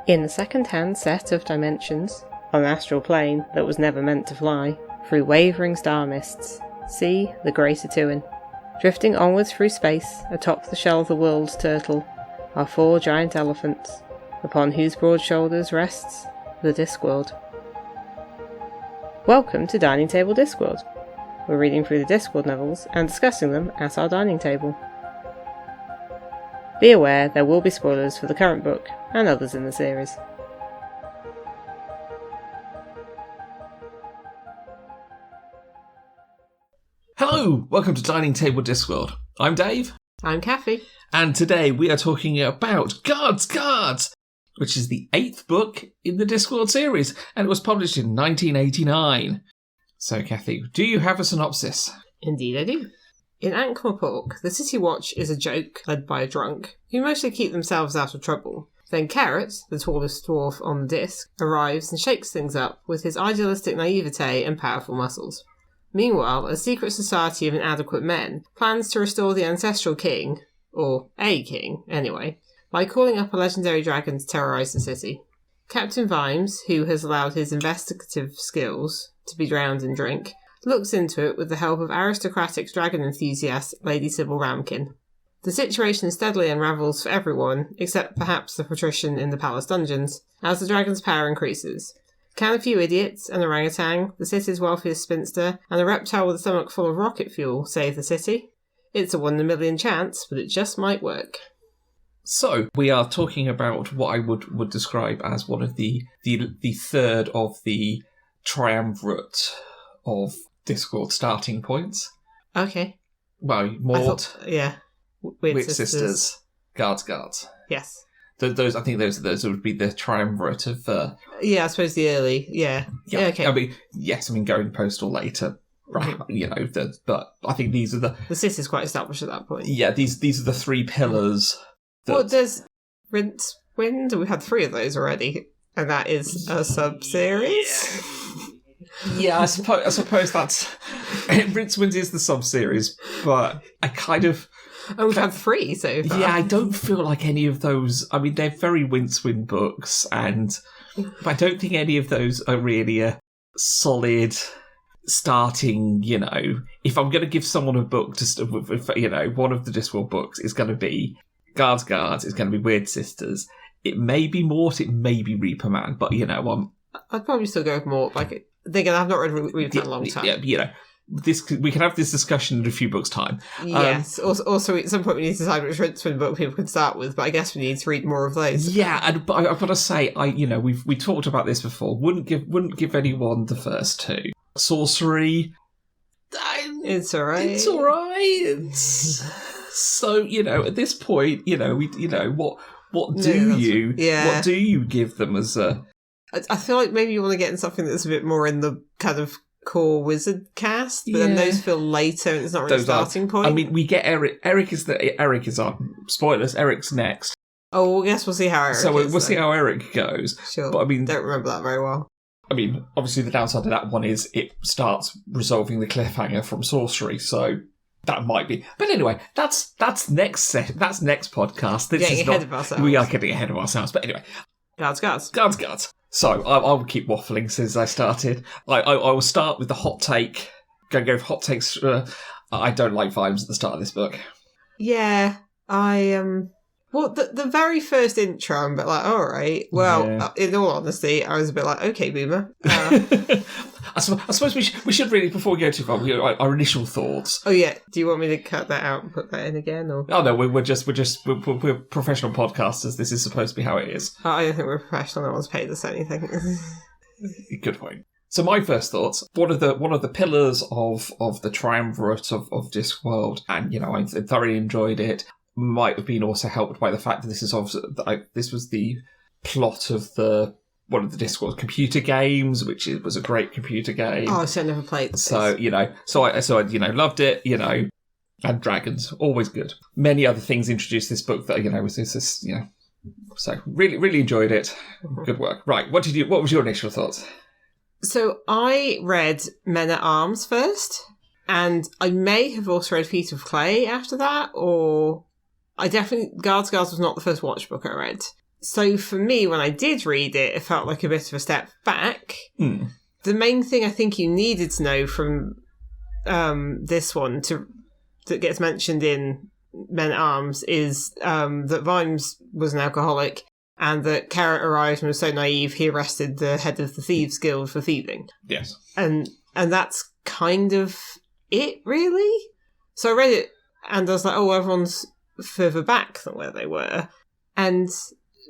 In a second-hand set of dimensions, on an astral plane that was never meant to fly, through wavering star mists, see the Grey Satuin. Drifting onwards through space, atop the shell of the world's turtle, are 4 giant elephants, upon whose broad shoulders rests the Discworld. Welcome to Dining Table Discworld. We're reading through the Discworld novels and discussing them at our dining table. Be aware there will be spoilers for the current book and others in the series. Hello, welcome to Dining Table Discworld. I'm Dave. I'm Kathy. And today we are talking about Guards, which is the 8th book in the Discworld series, and it was published in 1989. So, Kathy, do you have a synopsis? Indeed I do. In Ankh-Morpork, the City Watch is a joke led by a drunk, who mostly keep themselves out of trouble. Then Carrot, the tallest dwarf on the disc, arrives and shakes things up with his idealistic naivete and powerful muscles. Meanwhile, a secret society of inadequate men plans to restore the ancestral king, or a king, anyway, by calling up a legendary dragon to terrorise the city. Captain Vimes, who has allowed his investigative skills to be drowned in drink, looks into it with the help of aristocratic dragon enthusiast Lady Sybil. The situation steadily unravels for everyone, except perhaps the patrician in the palace dungeons, as the dragon's power increases. Can a few idiots, an orangutan, the city's wealthiest spinster, and a reptile with a stomach full of rocket fuel save the city? It's a 1 in a million chance, but it just might work. So, we are talking about what I would describe as one of the third of the triumvirate of Discworld starting points. Okay. Well, Maud, Weird Sisters, Guards. Yes. Those would be the triumvirate of... I suppose the early, yeah, okay. I mean, going postal later, right, but I think these are the... The city's quite established at that point. Yeah, these are the 3 pillars. There's Rincewind, we've had 3 of those already, and that is a sub-series? Yeah, I suppose that's... Rincewind is the sub-series, but I kind of... And we've had 3 so far. Yeah, I don't feel like any of those... I mean, they're very Rincewind books, but I don't think any of those are really a solid starting, If I'm going to give someone a book, one of the Discworld books is going to be Guards, it's going to be Weird Sisters. It may be Mort, it may be Reaper Man, but, I'd probably still go with Mort. Again, I've not read Reaper Man in a long time. Yeah, we can have this discussion in a few books' time. Yes. Also, at some point we need to decide which Rincewind book people can start with, but I guess we need to read more of those. Yeah, but I've got to say, we talked about this before. Wouldn't give anyone the first 2. Sorcery. It's alright. It's alright. So at this point, what do you give them as a? I feel like maybe you want to get in something that's a bit more in the kind of core wizard cast, but then those feel later and it's not really a starting point. I mean, we get Eric. Eric is on. Spoilers, Eric's next. Oh, well, I guess we'll see how Eric So we'll see how Eric goes. Sure. But I mean... Don't remember that very well. I mean, obviously the downside of that one is it starts resolving the cliffhanger from Sorcery, so that might be... But anyway, that's next podcast. We are getting ahead of ourselves, but anyway. Guards. So, I'll keep waffling since I started. I will start with the hot take. Go for hot takes. I don't like Vimes at the start of this book. Yeah, well, the very first intro, I'm a bit like, all right. Well, in all honesty, I was a bit like, okay, boomer. I suppose we should really, before we go too far, our initial thoughts. Oh yeah, do you want me to cut that out and put that in again? Or? Oh no, we're professional podcasters. This is supposed to be how it is. I don't think we're professional. No one's paid us anything. Good point. So my first thoughts, one of the pillars of the triumvirate of Discworld, and I thoroughly enjoyed it. Might have been also helped by the fact that this was the plot of one of the Discworld computer games, which was a great computer game. Oh, so I never played this. So I loved it. And dragons, always good. Many other things introduced this book that was this. So really really enjoyed it. Good work. Right, what was your initial thoughts? So I read Men at Arms first, and I may have also read Feet of Clay after that, or I definitely... Guards was not the first Watch book I read. So for me, when I did read it, it felt like a bit of a step back. The main thing I think you needed to know from this one that gets mentioned in Men at Arms is that Vimes was an alcoholic and that Carrot arrived and was so naive he arrested the head of the Thieves Guild for thieving. Yes. And that's kind of it, really? So I read it and I was like, oh, everyone's further back than where they were. And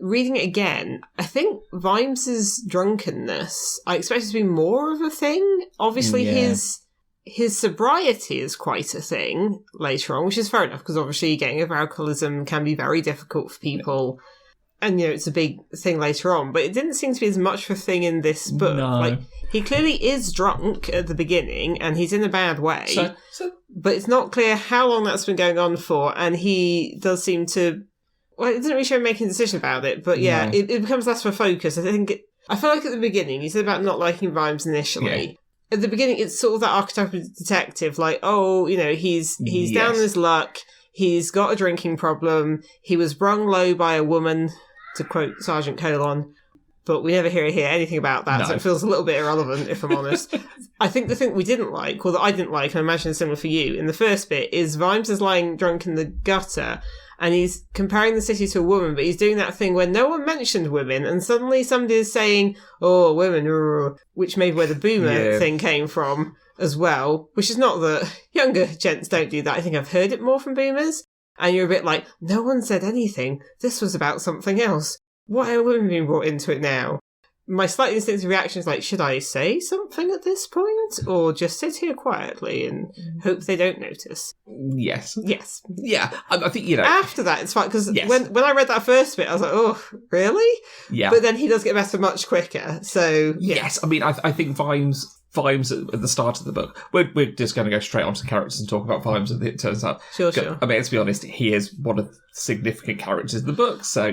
reading it again, I think Vimes's drunkenness, I expect it to be more of a thing. Obviously, his sobriety is quite a thing later on, which is fair enough, because obviously getting over alcoholism can be very difficult for people. And, it's a big thing later on. But it didn't seem to be as much of a thing in this book. No. Like, he clearly is drunk at the beginning, and he's in a bad way. But it's not clear how long that's been going on for, and he does seem to... Well, it doesn't really show him making a decision about it, but it becomes less of a focus. I feel like at the beginning, you said about not liking Vimes initially. Yeah. At the beginning, it's sort of that archetype of detective, like, he's down on his luck, he's got a drinking problem, he was brung low by a woman, to quote Sergeant Colon, but we never hear anything about that, so it feels a little bit irrelevant, if I'm honest. I think the thing we didn't like, or that I didn't like, and I imagine it's similar for you, in the first bit, is Vimes is lying drunk in the gutter, and he's comparing the city to a woman, but he's doing that thing where no one mentioned women, and suddenly somebody is saying, oh, women, which may be where the boomer thing came from as well, which is not that younger gents don't do that. I think I've heard it more from boomers. And you're a bit like, no one said anything. This was about something else. Why are women being brought into it now? My slightly instinctive reaction is like, should I say something at this point? Or just sit here quietly and hope they don't notice? Yes. Yeah. I think, After that, it's fine, because when I read that first bit, I was like, oh, really? Yeah. But then he does get better much quicker, so... Yeah. Yes, I mean, I think Vimes at the start of the book. We're just going to go straight onto the characters and talk about Vimes, and it turns out... Sure. I mean, let's be honest, he is one of the significant characters in the book, so,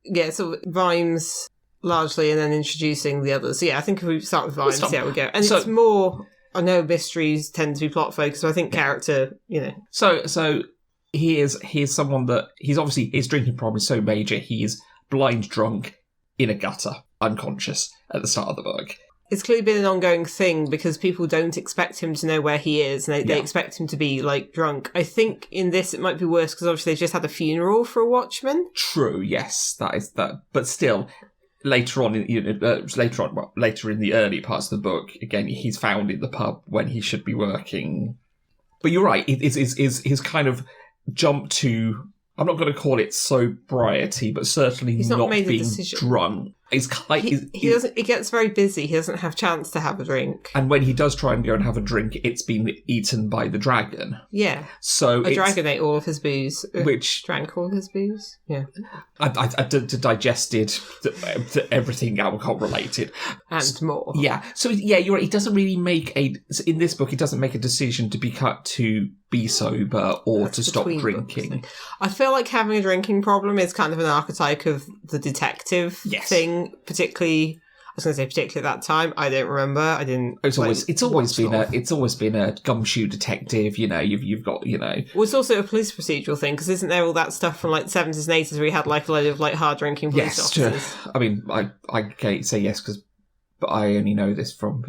Yeah, so Vimes... largely, and then introducing the others. So yeah, I think if we start with Vimes, see how we go. And it's more, I know mysteries tend to be plot focused, so I think character, So he is someone that, he's obviously, his drinking problem is so major, he is blind drunk in a gutter, unconscious at the start of the book. It's clearly been an ongoing thing because people don't expect him to know where he is, and they expect him to be, drunk. I think in this it might be worse because obviously they just had a funeral for a watchman. True, yes, that is that. But still... Later in the early parts of the book, again, he's found in the pub when he should be working. But you're right, it's his kind of jump to, I'm not going to call it sobriety, but certainly he's not made being drunk. He gets very busy. He doesn't have chance to have a drink. And when he does try and go and have a drink, it's been eaten by the dragon. Yeah. So a dragon ate all of his booze. Which drank all of his booze. Yeah. I digested everything alcohol related and more. Yeah. So you're right. He doesn't really in this book. He doesn't make a decision to be sober or to stop drinking. I feel like having a drinking problem is kind of an archetype of the detective thing. Particularly at that time. I don't remember. It's always been a gumshoe detective. You've got. Well, it's also a police procedural thing because isn't there all that stuff from the 70s and 80s where you had a load of hard drinking police officers? I mean, I can't say yes but I only know this from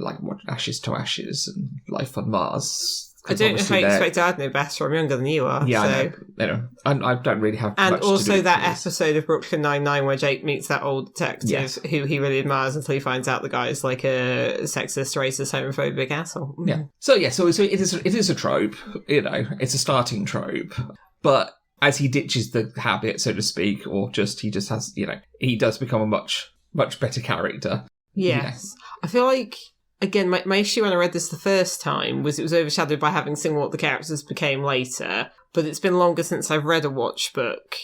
Ashes to Ashes and Life on Mars. I don't know if I expect I'd know better. I'm younger than you are. Yeah, so. I don't really have and much also to do with that episode of Brooklyn Nine-Nine where Jake meets that old detective who he really admires until he finds out the guy is a sexist, racist, homophobic asshole. Yeah. So it is a trope. It's a starting trope. But as he ditches the habit, so to speak, or he just has, he does become a much, much better character. Yes. I feel like... Again, my issue when I read this the first time was it was overshadowed by having seen what the characters became later, but it's been longer since I've read a watch book,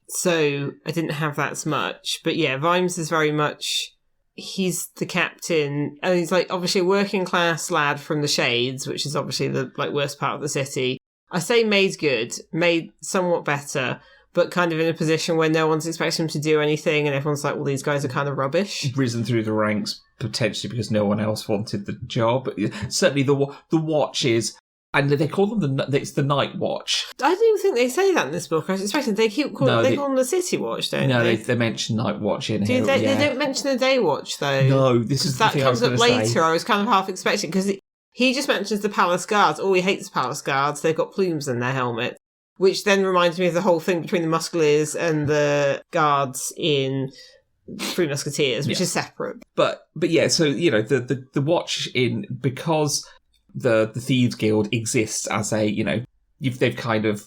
so I didn't have that as much. But yeah, Vimes is very much, he's the captain, and he's obviously a working class lad from the Shades, which is obviously the worst part of the city. I say made good, made somewhat better, but kind of in a position where no one's expecting him to do anything, and everyone's like, well, these guys are kind of rubbish. Risen through the ranks, potentially because no one else wanted the job. Certainly the watch is And they call them it's the Night Watch. I don't even think they say that in this book. I was expecting they keep calling they call them the City Watch, don't they? No, they mention Night Watch in here. They don't mention the Day Watch, though. No, this is the thing I was going to say. That comes up later. I was kind of half expecting, because he just mentions the Palace Guards. Oh, he hates the Palace Guards. They've got plumes in their helmet. Which then reminds me of the whole thing between the Musketeers and the Guards in Three Musketeers, which is separate. But yeah, so, the Watch because the Thieves Guild exists as a, they've kind of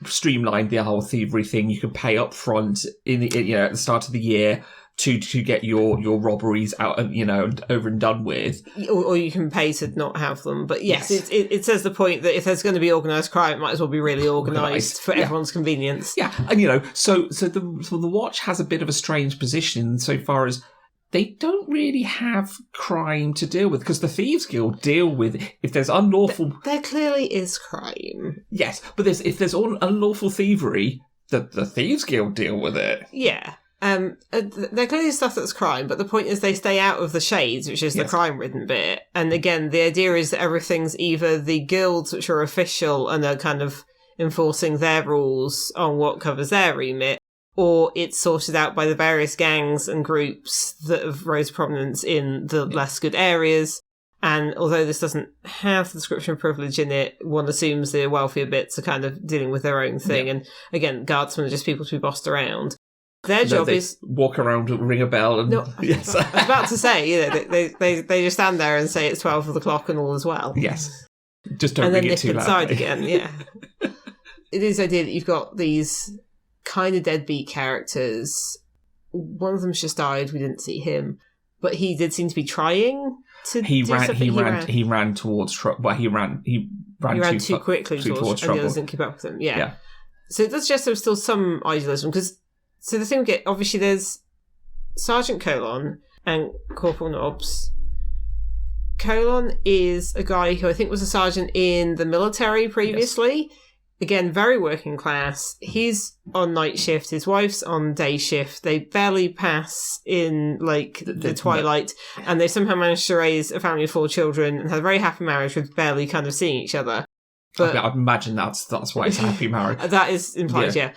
streamlined the whole thievery thing. You can pay up front at the start of the year to get your robberies out and over and done with, or you can pay to not have them. But yes. It says the point that if there's going to be organised crime, it might as well be really organised for everyone's convenience. Yeah, and so the Watch has a bit of a strange position so far as they don't really have crime to deal with, because the Thieves Guild deal with if there's unlawful. There clearly is crime. Yes, but if there's unlawful thievery, the Thieves Guild deal with it. Yeah. There clearly is stuff that's crime, but the point is they stay out of the shades, which is the crime-ridden bit. And again, the idea is that everything's either the guilds, which are official and are kind of enforcing their rules on what covers their remit, or it's sorted out by the various gangs and groups that have rose prominence in the less good areas. And although this doesn't have the description of privilege in it, one assumes the wealthier bits are kind of dealing with their own thing. Yeah. And again, guardsmen are just people to be bossed around. Their job is walk around, ring a bell, and yes. I was about to say, they just stand there and say it's 12 o'clock and all is well. Yes, just don't ring it too loud. And then nip inside again. Yeah, it is the idea that you've got these kind of deadbeat characters. One of them's just died. We didn't see him, but he did seem to be trying to. He ran towards trouble. Well, he ran too quickly towards trouble. And the others didn't keep up with him. Yeah. So it does suggest there was still some idealism, because. So the thing we get, obviously there's Sergeant Colon and Corporal Nobbs. Colon is a guy who I think was a sergeant in the military previously. Yes. Again, very working class. He's on night shift. His wife's on day shift. They barely pass in the twilight, and they somehow managed to raise a family of 4 children and have a very happy marriage with barely kind of seeing each other. But I'd imagine that's why it's a happy marriage. That is implied, yeah.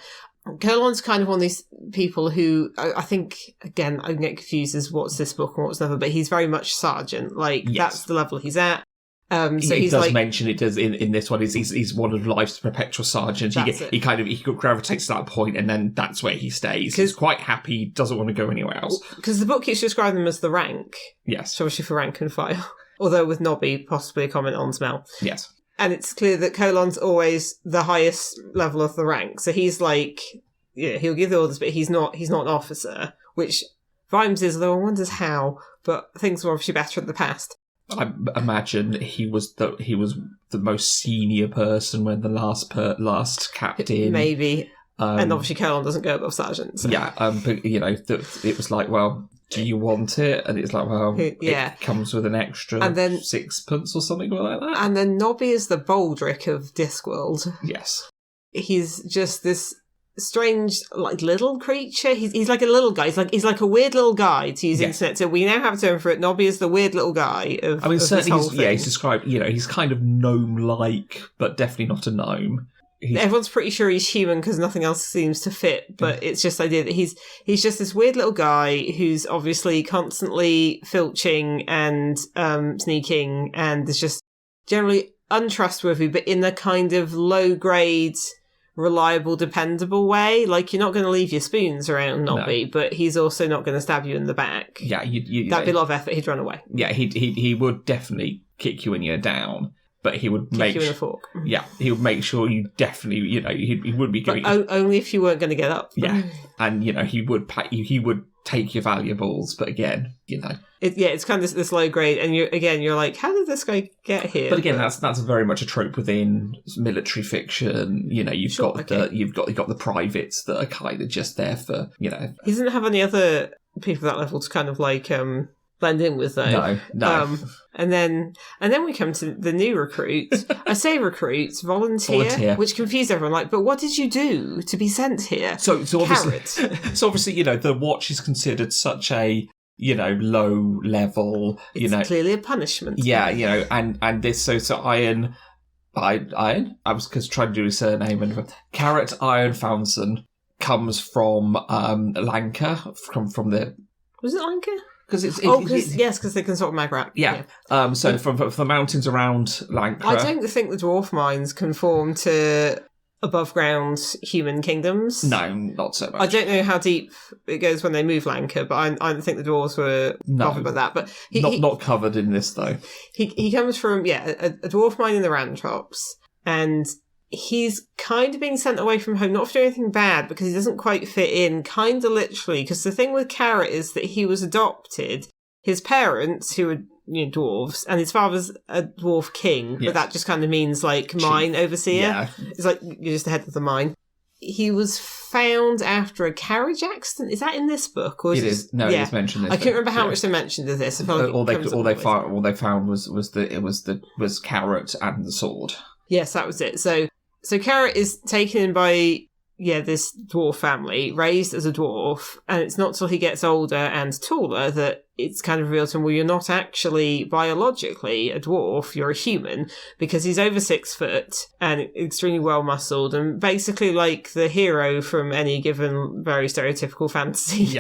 Colon's kind of one of these people who, I think, again, I get confused as what's this book and what's another, but he's very much sergeant. That's the level he's at. So he does mention it does in this one. He's one of life's perpetual sergeants. He gravitates to that point, and then that's where he stays. He's quite happy, doesn't want to go anywhere else. Because the book keeps describing them as the rank. Yes. So obviously for rank and file. Although with Nobby, possibly a comment on smell. Yes. And it's clear that Colon's always the highest level of the rank. So he's he'll give the orders, but he's not an officer, which Vimes is, though I wonder how, but things were obviously better in the past. I imagine he was the most senior person when the last captain. Maybe. And obviously Colon doesn't go above sergeant. So. Yeah, but, it was like, well, do you want it? And it's like, well, it comes with an extra and then, 6pence or something like that. And then Nobby is the Baldric of Discworld. Yes. He's just this strange, little creature. He's like a little guy. He's like a weird little guy, to use internet. So we now have a term for it. Nobby is the weird little guy of certainly he's described, he's kind of gnome-like, but definitely not a gnome. Everyone's pretty sure he's human because nothing else seems to fit, but it's just the idea that he's just this weird little guy who's obviously constantly filching and sneaking, and is just generally untrustworthy, but in a kind of low-grade, reliable, dependable way. You're not going to leave your spoons around Nobby, but he's also not going to stab you in the back. Yeah, that'd be a lot of effort. He'd run away. Yeah, he would definitely kick you when you're down. But he would kick you in a fork. Yeah, he would make sure you definitely, he wouldn't be going. Only if you weren't going to get up. Yeah, and he would he would take your valuables. But again, it's kind of this low grade, and you're like, how did this guy get here? But again, that's very much a trope within military fiction. You've got the privates that are kind of just there for He doesn't have any other people at that level to kind of blend in with, though. No. And then we come to the new recruits. I say recruits, volunteer, which confused everyone. But what did you do to be sent here? So obviously, the Watch is considered such a low level. It's clearly a punishment. Yeah, and this so Iron Iron? I was trying to do his surname. And Carrot Iron Fountain comes from Lanka, from the... Was it Lanka? Because they can sort of mag wrap. Yeah. So from the mountains around Lanka... I don't think the dwarf mines conform to above ground human kingdoms. No, not so much. I don't know how deep it goes when they move Lanka, but I don't think the dwarves were bothered by that. But not covered in this though. He comes from a dwarf mine in the Rantrops, and he's kind of being sent away from home, not for doing anything bad, because he doesn't quite fit in, kind of literally. Because the thing with Carrot is that he was adopted. His parents, who were dwarves, and his father's a dwarf king, but that just kind of means like mine overseer. Yeah. It's like you're just the head of the mine. He was found after a carriage accident. Is that in this book? Or it is. No, it is mentioned. I can't remember how much they mentioned of this. I feel like all they found was Carrot and the sword. Yes, that was it. So Carrot is taken in by this dwarf family, raised as a dwarf, and it's not till he gets older and taller that it's kind of revealed to him, well, you're not actually biologically a dwarf, you're a human, because he's over 6 foot and extremely well muscled and basically like the hero from any given very stereotypical fantasy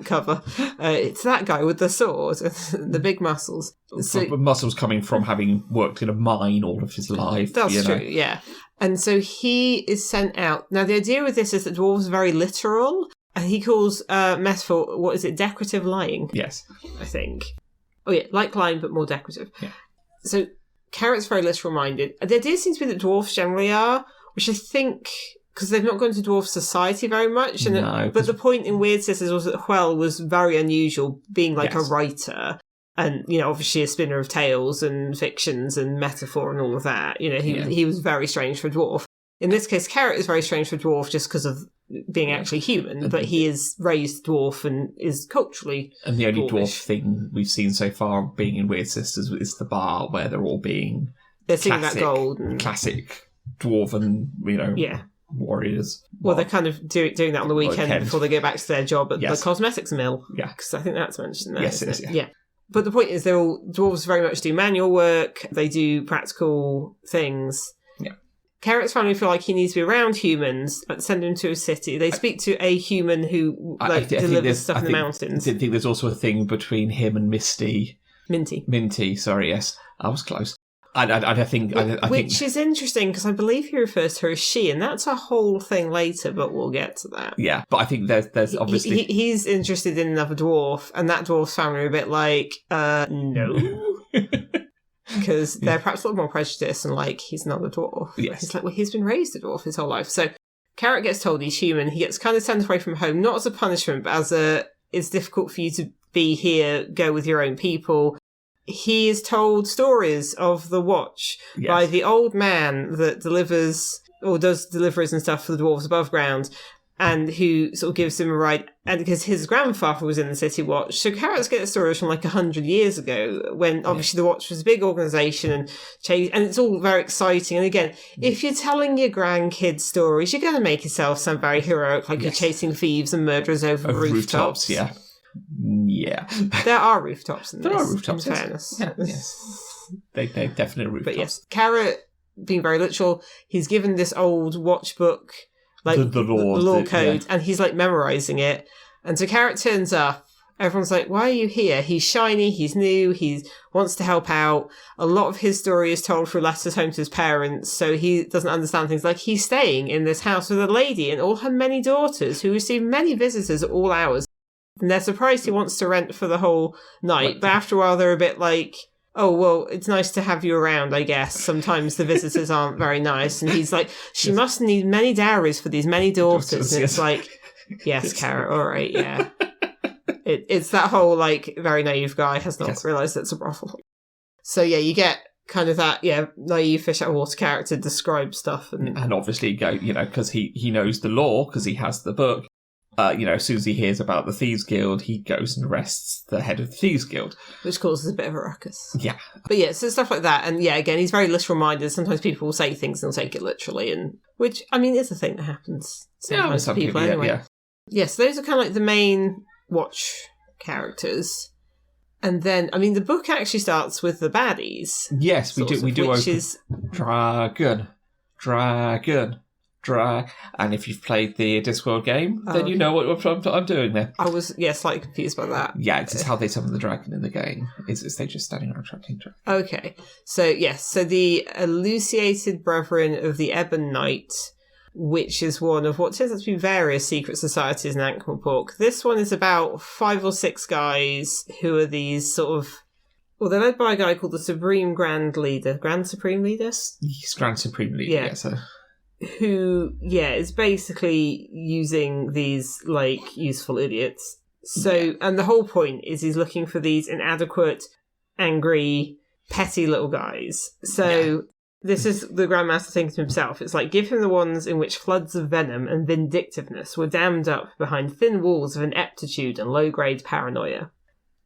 cover. It's that guy with the sword, the big muscles. So, muscles coming from having worked in a mine all of his life. That's true, yeah. And so he is sent out. Now, the idea with this is that dwarves are very literal. He calls metaphor, what is it, decorative lying? Yes. I think. Oh, yeah, like lying, but more decorative. Yeah. So, Carrot's very literal-minded. The idea seems to be that dwarves generally are, which I think, because they've not gone to dwarf society very much. But the point in Weird Sisters was that Hwel was very unusual, being like a writer. And, obviously a spinner of tales and fictions and metaphor and all of that. He was very strange for a dwarf. In this case, Carrot is very strange for a dwarf just because of being actually human, but he is raised dwarf and is culturally And the only dwarfish. Dwarf thing we've seen so far being in Weird Sisters is the bar where they're all being... They're singing that gold. Classic dwarven, warriors. Well, they're kind of doing that on the weekend before they go back to their job at the cosmetics mill. Yeah. Because I think that's mentioned there. Yes, it is, yeah. But the point is, dwarves very much do manual work. They do practical things. Yeah. Carrot's family feel like he needs to be around humans, but send him to a city. They speak to a human who delivers stuff in the mountains. I think there's also a thing between him and Minty. Sorry, yes, I was close. I think which is interesting because I believe he refers to her as she, and that's a whole thing later, but we'll get to that. Yeah, but I think there's obviously he's interested in another dwarf, and that dwarf's family are a bit like, no, because they're perhaps a little more prejudiced and like he's not a dwarf. Yes, he's like, well, he's been raised a dwarf his whole life. So Carrot gets told he's human. He gets kind of sent away from home, not as a punishment, but as it's difficult for you to be here. Go with your own people. He is told stories of the Watch by the old man that delivers or does deliveries and stuff for the dwarves above ground, and who sort of gives him a ride. And because his grandfather was in the City Watch, so Carrots get stories from like 100 years ago, when obviously the Watch was a big organisation and it's all very exciting. And again, if you're telling your grandkids stories, you're going to make yourself sound very heroic, like you're chasing thieves and murderers over rooftops. Yeah. There are rooftops in this. There are rooftops, in fairness. Yeah, yes. They definitely rooftops. But yes, Carrot, being very literal, he's given this old watch book, like the law code, and he's like memorising it. And so Carrot turns up, everyone's like, why are you here? He's shiny, he's new, he wants to help out. A lot of his story is told through letters home to his parents, so he doesn't understand things like he's staying in this house with a lady and all her many daughters who receive many visitors at all hours. And they're surprised he wants to rent for the whole night, but after a while they're a bit like, oh, well, it's nice to have you around, I guess. Sometimes the visitors aren't very nice. And he's like, she must need many dowries for these many daughters. And it's like, yes, Carrot, all right, yeah. It's that whole, like, very naive guy has not realised it's a brothel. So, yeah, you get kind of that, naive fish out of water character describe stuff. And obviously, because he knows the law, because he has the book. As soon as he hears about the Thieves Guild, he goes and arrests the head of the Thieves Guild. Which causes a bit of a ruckus. Yeah. But yeah, so stuff like that. And yeah, again, he's very literal-minded. Sometimes people will say things and they'll take it literally, and which, I mean, is a thing that happens sometimes to people anyway. Yeah. Yes, those are kind of like the main Watch characters. And then, I mean, the book actually starts with the baddies. Yes, we do. We do. Which is dragon. And if you've played the Discworld game, then you know what I'm doing there. I was, slightly confused by that. Yeah, it's how they summon the dragon in the game. Is they just standing around attracting dragon. Okay. So, yes. So the Elucidated Brethren of the Ebon Knight, which is one of what turns out to be various secret societies in Ankh-Morpork. This one is about 5 or 6 guys who are these sort of... Well, they're led by a guy called the Supreme Grand Leader. Grand Supreme Leader? He's Grand Supreme Leader, yeah. So. Who, is basically using these, useful idiots. So, and the whole point is he's looking for these inadequate, angry, petty little guys. So, this is the Grandmaster thinking to himself. It's like, give him the ones in which floods of venom and vindictiveness were dammed up behind thin walls of ineptitude and low-grade paranoia.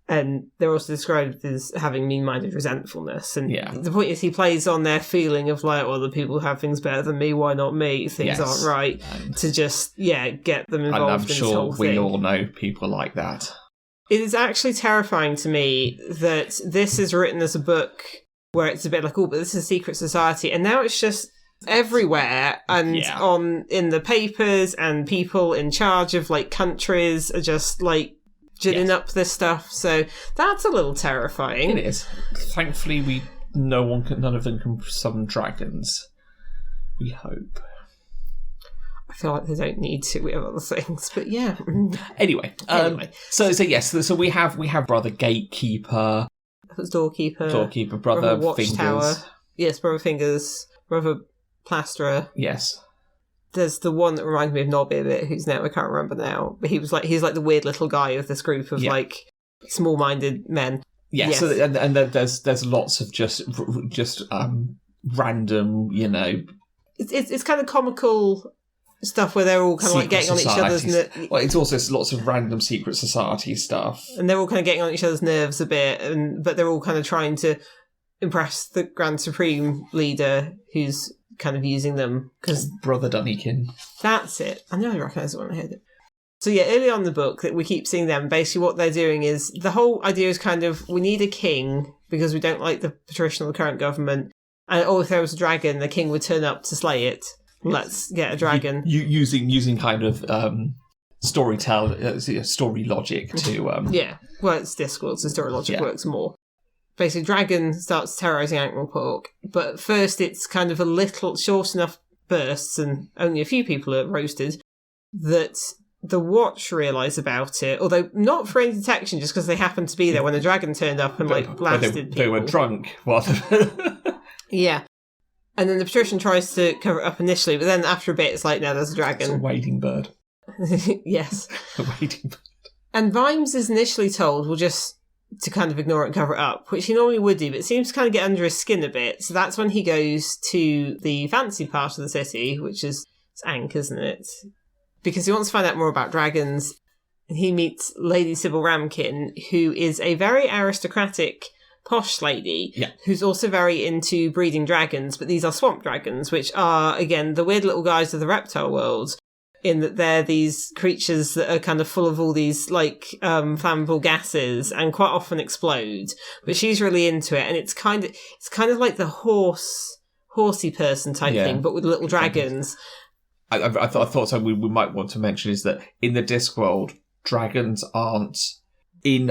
And they're also described as having mean-minded resentfulness. And the point is he plays on their feeling of the people who have things better than me, why not me? Things aren't right. And to just, get them involved in this whole thing. I'm sure we all know people like that. It is actually terrifying to me that this is written as a book where it's a bit like, but this is a secret society. And now it's just everywhere and in the papers, and people in charge of, countries are just, ginning up this stuff, so that's a little terrifying. It is. Thankfully, none of them can summon dragons. We hope. I feel like they don't need to. We have other things, but yeah. Anyway. So we have brother Gatekeeper. Doorkeeper, brother Watchtower. Fingers. Yes, brother Fingers, brother Plasterer. Yes. There's the one that reminded me of Nobby a bit, whose name I can't remember now. But he's like the weird little guy of this group of small-minded men. Yeah. Yes. So and there's lots of just random, It's kind of comical stuff where they're all kind of getting on each other's. Well, it's also lots of random secret society stuff, and they're all kind of getting on each other's nerves a bit, but they're all kind of trying to impress the Grand Supreme Leader, who's kind of using them because Brother Dunnykin. That's it. I know I recognise it when I heard it. So early on in the book that we keep seeing them, basically what they're doing is the whole idea is kind of we need a king because we don't like the patrician of the current government, and if there was a dragon, the king would turn up to slay it. Let's get a dragon. Using kind of story logic to well, it's Discworld, so story logic works more. Basically, dragon starts terrorising Ankh-Morpork, but first it's kind of a little short enough bursts, and only a few people are roasted, that the Watch realise about it, although not for any detection, just because they happened to be there when the dragon turned up and blasted people. They were drunk. Yeah. And then the patrician tries to cover it up initially, but then after a bit it's like, no, there's a dragon. It's a wading bird. Yes. A wading bird. And Vimes is initially told, well, just to kind of ignore it and cover it up, which he normally would do, but it seems to kind of get under his skin a bit. So that's when he goes to the fancy part of the city, which is Ankh, isn't it? Because he wants to find out more about dragons. And he meets Lady Sybil Ramkin, who is a very aristocratic, posh lady, who's also very into breeding dragons, but these are swamp dragons, which are, again, the weird little guys of the reptile world, in that they're these creatures that are kind of full of all these, flammable gases and quite often explode. But she's really into it, and it's kind of like the horsey person type thing, but with little dragons. I thought so. We might want to mention is that in the Discworld, dragons aren't in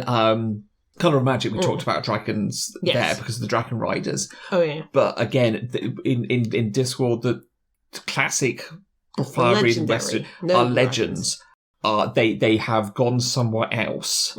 Colour of Magic. We talked about dragons there because of the dragon riders. Oh yeah. But again, in Discworld, the classic fire breathing Western are legends. They have gone somewhere else.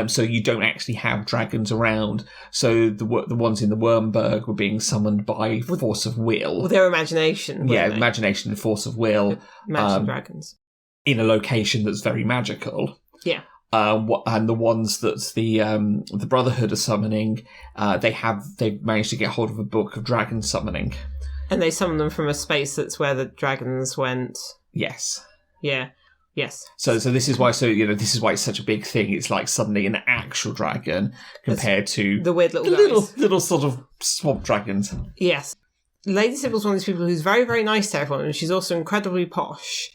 So you don't actually have dragons around. So the ones in the Wormberg were being summoned by force of will. Well, their imagination. Imagination and force of will. Imagine dragons. In a location that's very magical. Yeah. And the ones that the Brotherhood are summoning, they've managed to get hold of a book of dragon summoning. And they summon them from a space that's where the dragons went. Yes. Yeah. Yes. So this is why. This is why it's such a big thing. It's like suddenly an actual dragon compared to the weird little sort of swamp dragons. Yes. Lady Sybil's one of these people who's very, very nice to everyone, and she's also incredibly posh.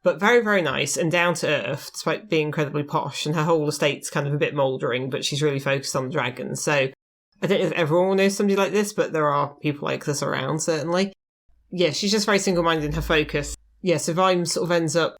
but very, very nice and down to earth, despite being incredibly posh, and her whole estate's kind of a bit mouldering, but she's really focused on the dragons. So I don't know if everyone knows somebody like this, but there are people like this around, certainly. Yeah, she's just very single-minded in her focus. Yeah, so Vimes sort of ends up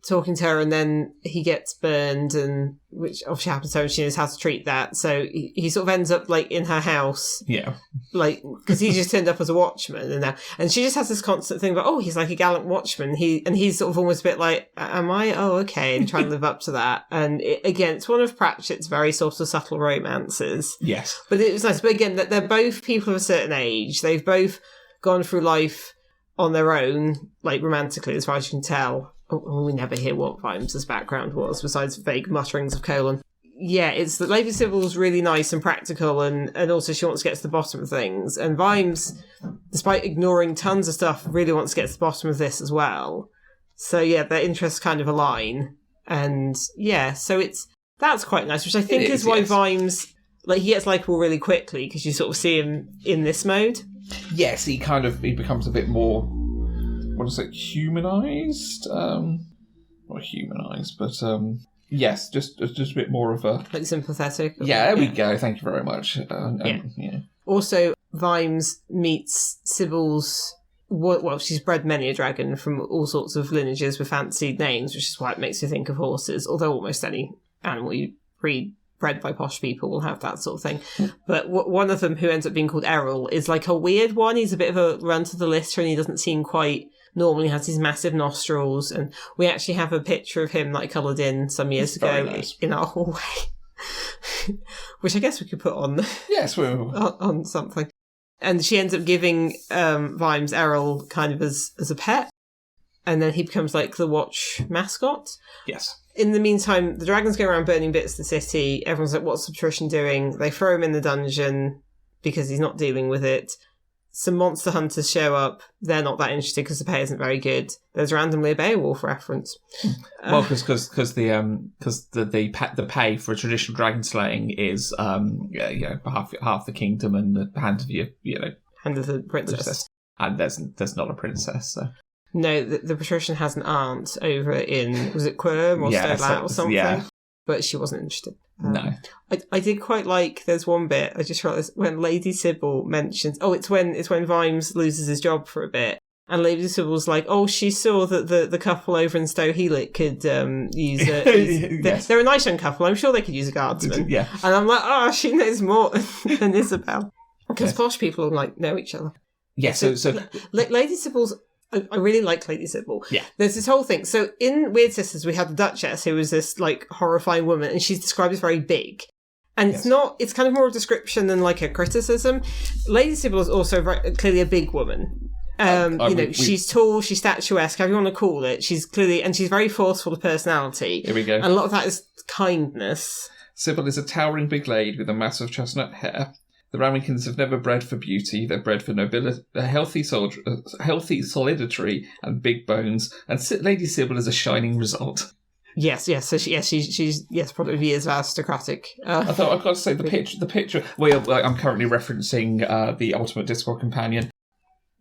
talking to her, and then he gets burned, and which obviously happens to her, and she knows how to treat that. So he sort of ends up like in her house, because he just turned up as a watchman, and she just has this constant thing about, oh, he's like a gallant watchman. He's sort of almost a bit like, am I? Oh, okay, and trying to live up to that. And again, it's one of Pratchett's very sort of subtle romances. Yes, but it was nice. But again, that they're both people of a certain age. They've both gone through life on their own, like romantically, as far as you can tell. We never hear what Vimes' background was, besides vague mutterings of colon. Yeah, it's that Lady Sybil's really nice and practical, and also she wants to get to the bottom of things. And Vimes, despite ignoring tons of stuff, really wants to get to the bottom of this as well. So yeah, their interests kind of align. And yeah, so that's quite nice, which I think is why Vimes, like, he gets likeable really quickly, because you sort of see him in this mode. Yes, he becomes a bit more, what is it, humanised? Not humanised, but yes, just a bit more of a... Like sympathetic? Yeah, there we go, thank you very much. Yeah. Also, Vimes meets Sybil's... Well, she's bred many a dragon from all sorts of lineages with fancied names, which is why it makes me think of horses, although almost any animal you breed bred by posh people will have that sort of thing. But one of them, who ends up being called Errol, is like a weird one. He's a bit of a run to the lister, and he doesn't seem quite... Normally has these massive nostrils, and we actually have a picture of him that I colled in some years ago in our hallway, which I guess we could put on. Yes, we will. on something. And she ends up giving Vimes Errol kind of as a pet, and then he becomes like the watch mascot. Yes. In the meantime, the dragons go around burning bits of the city. Everyone's like, what's the patrician doing? They throw him in the dungeon because he's not dealing with it. Some monster hunters show up. They're not that interested because the pay isn't very good. There's randomly a Beowulf reference. Well, because the pay for traditional dragon slaying is half the kingdom and the hand of hand of the princess. And there's not a princess. So. No, the patrician has an aunt over in, was it Quirm or Stolat or something? Yeah. But she wasn't interested. No. I did quite like, there's one bit, I just realised, when Lady Sybil mentions, it's when Vimes loses his job for a bit, and Lady Sybil's like, oh, she saw that the couple over in Stohelic could use yes. They're a nice young couple, I'm sure they could use a guardsman. Yeah. And I'm like, oh, she knows more than Isabel. Because posh people know each other. Yeah, so Lady Sybil's... I really like Lady Sybil. Yeah. There's this whole thing. So in Weird Sisters, we had the Duchess, who was this, like, horrifying woman, and she's described as very big. And it's kind of more a description than, like, a criticism. Lady Sybil is also clearly a big woman. She's tall, she's statuesque, however you want to call it. She's very forceful of personality. Here we go. And a lot of that is kindness. Sybil is a towering big lady with a mass of chestnut hair. The Ramekins have never bred for beauty, they're bred for nobility, a healthy solidity and big bones, and Lady Sybil is a shining result. Yes, so she's probably years of aristocratic. I thought I've got to say the picture. Well, I'm currently referencing the Ultimate Discworld Companion.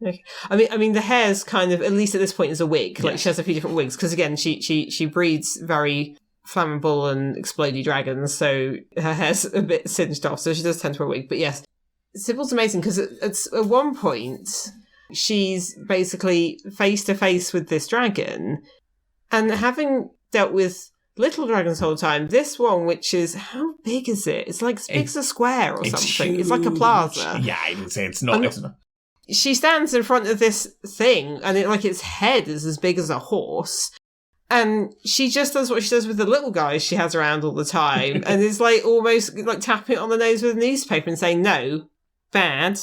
Okay. I mean, the hair's kind of, at least at this point, is a wig. Yes. Like, she has a few different wigs, because again, she breeds very flammable and explodey dragons, so her hair's a bit singed off, so she does tend to wear a wig. But yes, Sybil's amazing, because at one point she's basically face to face with this dragon, and having dealt with little dragons the whole time, this one, which is, how big is it? It's like as big as a square or something. Huge. It's like a plaza. Yeah, it's not. She stands in front of this thing, and its head is as big as a horse. And she just does what she does with the little guys she has around all the time, and is like almost like tapping it on the nose with a newspaper and saying, no, bad,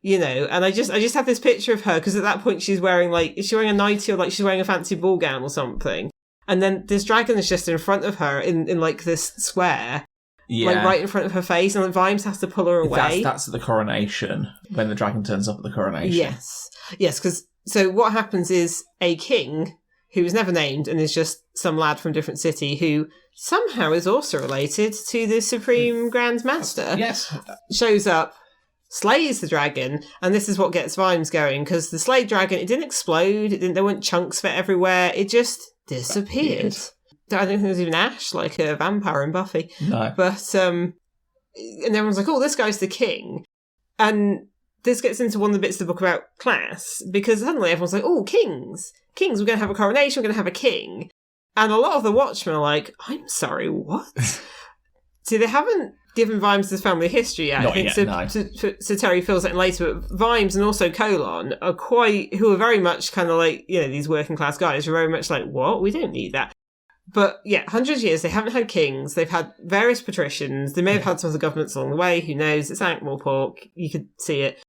And I just have this picture of her, because at that point she's wearing is she wearing a nightie, or like she's wearing a fancy ball gown or something? And then this dragon is just in front of her in like this square, like right in front of her face, and Vimes has to pull her away. That's at the coronation, when the dragon turns up at the coronation. Yes, because so what happens is a king, who is never named and is just some lad from a different city, who somehow is also related to the Supreme Grand Master. Yes. Shows up, slays the dragon, and this is what gets Vimes going, because the slayed dragon, it didn't explode, there weren't chunks of it everywhere, it just disappeared. I don't think there's even Ash, like a vampire in Buffy. No. But, and everyone's like, oh, this guy's the king. And this gets into one of the bits of the book about class, because suddenly everyone's like, oh, kings, we're going to have a coronation, we're going to have a king. And a lot of the Watchmen are like, I'm sorry, what? See, they haven't given Vimes this family history yet. Not I think yet, no. So Terry fills it in later, but Vimes and also Colon who are very much kind of like, these working class guys are very much like, what? We don't need that. But yeah, 100 years, they haven't had kings. They've had various patricians. They may have had some of the governments along the way. Who knows? It's Ankh-Morpork. You could see it.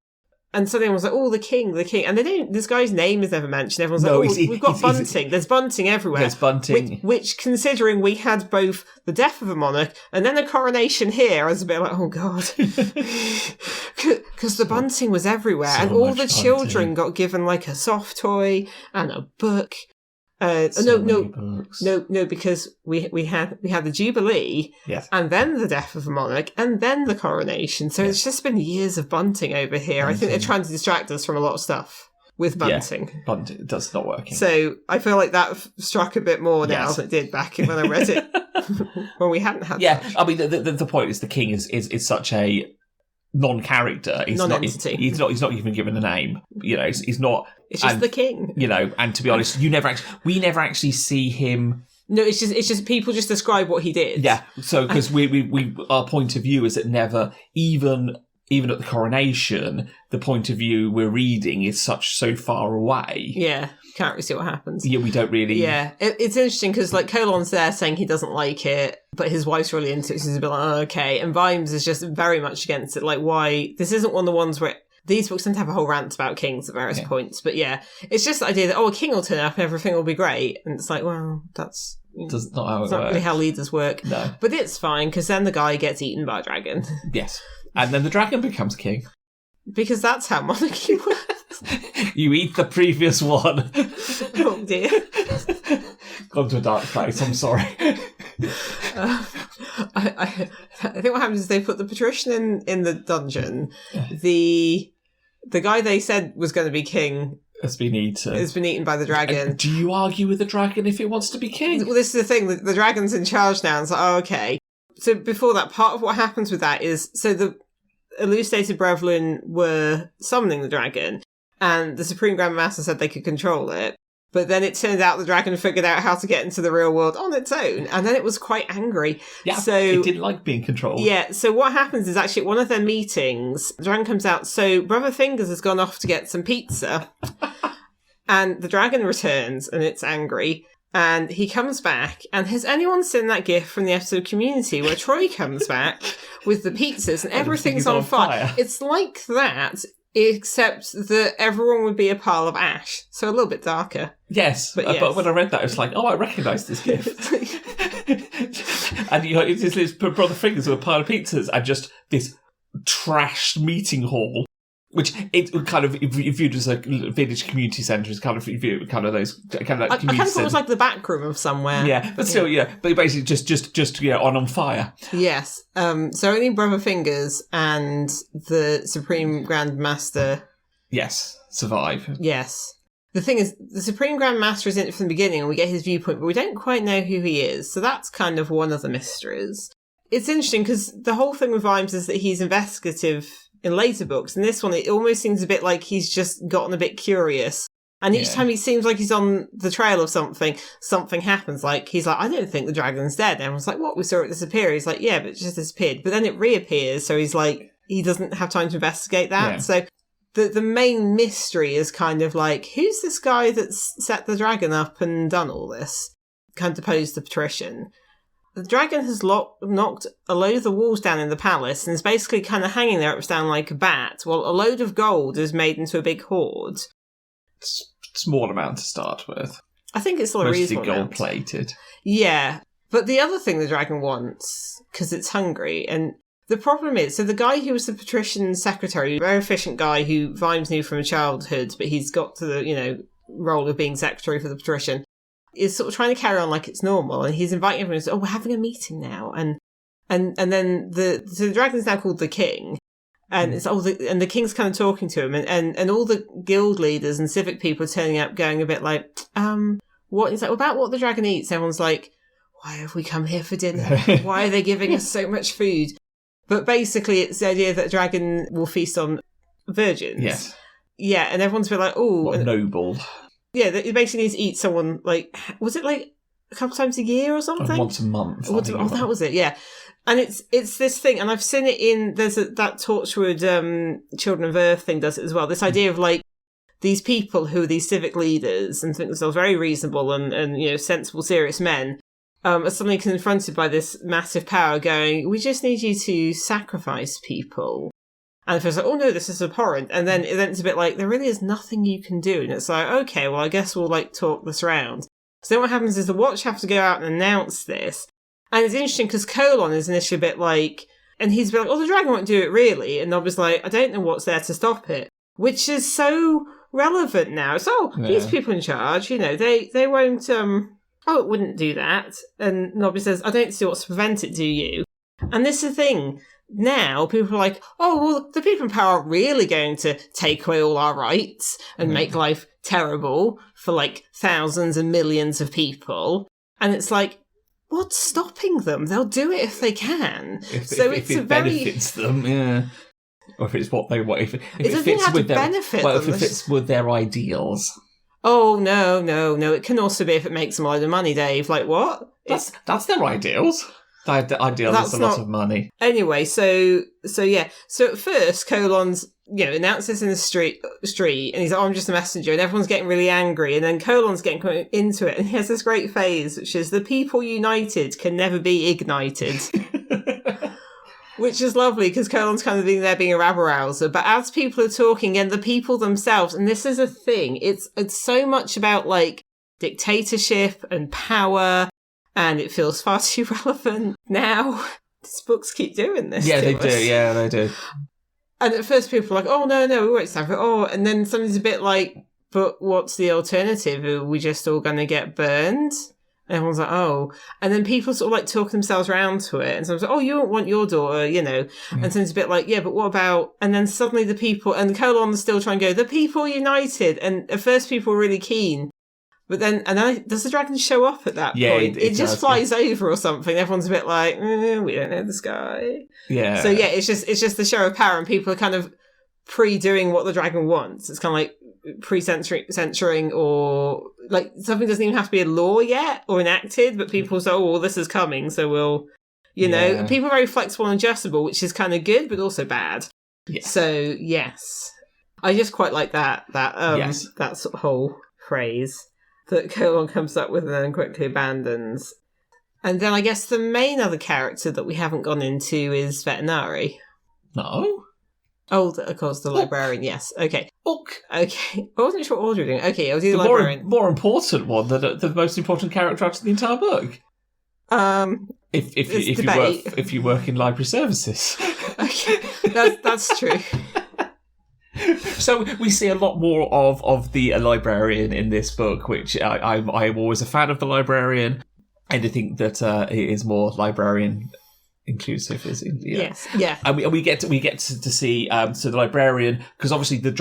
And so everyone's like, oh, the king. And this guy's name is never mentioned. Everyone's like, we've got Bunting. There's Bunting everywhere. There's Bunting. Which, considering we had both the death of a monarch and then a coronation here, I was a bit like, oh, God. Because the Bunting was everywhere. So and all the Bunting. Children got given like a soft toy and a book. No, because we had the Jubilee, yes, and then the death of a monarch, and then the coronation. So It's just been years of Bunting over here. Bunting. I think they're trying to distract us from a lot of stuff with Bunting. Yeah, Bunting, that's not working. So I feel like that struck a bit more now than it did back when I read it, when we hadn't had. Yeah, such. I mean the point is the king is such a non-character. Non-entity. He's not even given a name. He's not. It's just the king. And to be honest, we never actually see him. No, it's just people just describe what he did. Yeah. So because we our point of view is that never even at the coronation, the point of view we're reading is so far away. Yeah. Can't really see what happens. Yeah, we don't really. Yeah, it's interesting because like Colon's there saying he doesn't like it, but his wife's really into it. So he's a bit like, oh, okay. And Vimes is just very much against it. Like, why? This isn't one of the ones where these books tend to have a whole rant about kings at various points. But yeah, it's just the idea that a king will turn up and everything will be great. And it's like, well, that's not how it works. Not really how leaders work. No, but it's fine because then the guy gets eaten by a dragon. Yes, and then the dragon becomes king because that's how monarchy works. You eat the previous one. Oh dear. Gone to a dark place, I'm sorry. I think what happens is they put the patrician in the dungeon. The guy they said was going to be king has been eaten by the dragon. Do you argue with the dragon if it wants to be king? Well, this is the thing. The dragon's in charge now. And it's like, oh, okay. So before that, part of what happens with that is, so the elucidated Brevlin were summoning the dragon, and the Supreme Grand Master said they could control it. But then it turned out the dragon figured out how to get into the real world on its own, and then it was quite angry. Yeah, so it didn't like being controlled. Yeah, so what happens is actually at one of their meetings, the dragon comes out, so Brother Fingers has gone off to get some pizza, and the dragon returns, and it's angry, and he comes back, and has anyone seen that gif from the episode Community where Troy comes back with the pizzas and everything's on fire? It's like that, except that everyone would be a pile of ash, so a little bit darker. Yes, but when I read that, it was like, oh, I recognise this GIF. And it's Brother Fingers with a pile of pizzas and just this trashed meeting hall, which it kind of viewed as a village community centre, is kind of viewed kind of those kind of like community. I kind of thought it was like the back room of somewhere. Yeah, but still, but basically just on fire. Yes. So only Brother Fingers and the Supreme Grand Master. Yes, survive. Yes. The thing is, the Supreme Grand Master is in it from the beginning, and we get his viewpoint, but we don't quite know who he is. So that's kind of one of the mysteries. It's interesting because the whole thing with Vimes is that he's investigative in later books. In this one, it almost seems a bit like he's just gotten a bit curious. And each time he seems like he's on the trail of something happens. Like, he's like, I don't think the dragon's dead. And everyone's like, what? We saw it disappear. He's like, yeah, but it just disappeared. But then it reappears. So he's like, he doesn't have time to investigate that. Yeah. So the main mystery is kind of like, who's this guy that's set the dragon up and done all this? Kind of deposed the patrician. The dragon has knocked a load of the walls down in the palace and is basically kind of hanging there upside down like a bat, while a load of gold is made into a big hoard. Small amount to start with. I think it's still a reasonable amount. Mostly gold-plated. Yeah, but the other thing the dragon wants, because it's hungry, and the problem is, so the guy who was the patrician secretary, a very efficient guy who Vimes knew from childhood, but he's got to the, role of being secretary for the patrician, is sort of trying to carry on like it's normal, and he's inviting everyone to say, oh, we're having a meeting now, and then the dragon's now called the king, and it's and the king's kind of talking to him, and all the guild leaders and civic people are turning up, going a bit like, he's like, about what the dragon eats. Everyone's like, why have we come here for dinner? Why are they giving us so much food? But basically, it's the idea that a dragon will feast on virgins. Yes. Yeah, and everyone's a bit like, oh. What noble. Yeah, it basically needs to eat someone, like, was it like a couple times a year or something? Once a month. That was it, yeah. And it's this thing, and I've seen it in, that Torchwood Children of Earth thing does it as well. This idea of, like, these people who are these civic leaders and think themselves very reasonable and sensible, serious men, are suddenly confronted by this massive power going, we just need you to sacrifice people. And the first like, oh no, this is abhorrent. And then it's a bit like, there really is nothing you can do. And it's like, okay, well, I guess we'll like talk this round. So then what happens is the Watch have to go out and announce this. And it's interesting because Colon is initially a bit like, and he's a bit like, oh, the dragon won't do it really. And Nobby's like, I don't know what's there to stop it. Which is so relevant now. So these people in charge, they won't, it wouldn't do that. And Nobby says, I don't see what's to prevent it, do you? And this is the thing. Now, people are like, oh, well, the people in power aren't really going to take away all our rights and make life terrible for, like, thousands and millions of people. And it's like, what's stopping them? They'll do it if they can. If it benefits them, yeah. Or if it's what they want. If it fits with them. If it fits with their ideals. Oh, no. It can also be if it makes them a load of money, Dave. Like, what? That's their ideals. The ideal is a lot of money. Anyway, so yeah. So at first, Colon's, announces in the street, and he's like, oh, I'm just a messenger, and everyone's getting really angry, and then Colon's getting into it, and he has this great phrase, which is, the people united can never be ignited. Which is lovely, because Colon's kind of being a rabble-rouser, but as people are talking, and the people themselves, and this is a thing, it's so much about, like, dictatorship and power, and it feels far too relevant now. These books keep doing this. Yeah, they do. Yeah, they do. And at first people are like, oh, no, we won't stand for it. Oh, and then something's a bit like, but what's the alternative? Are we just all going to get burned? And everyone's like, oh. And then people sort of like talk themselves around to it. And someone's like, oh, you don't want your daughter, And someone's a bit like, yeah, but what about... And then suddenly the people... And Colon's still trying to go, the people united. And at first people were really keen. But then, does the dragon show up at that point? It just flies over or something. Everyone's a bit like, we don't know this guy. Yeah. So yeah, it's just the show of power, and people are kind of pre-doing what the dragon wants. It's kind of like pre-censoring, or like something doesn't even have to be a law yet or enacted, but people say, oh, well, this is coming, so we'll, people are very flexible and adjustable, which is kind of good, but also bad. Yeah. So yes, I just quite like that sort of whole phrase that Colon comes up with and then quickly abandons. And then I guess the main other character that we haven't gone into is Veterinary. No? Oh, of course, the librarian, yes. Okay. Okay. I wasn't sure what order you're doing. Okay, I'll do the librarian. More important one, the most important character out of the entire book. If you work in library services. Okay, that's true. So we see a lot more of the librarian in this book, which I'm always a fan of the librarian. Anything that is more librarian inclusive is yes, yeah. And we get to see so the librarian, because obviously the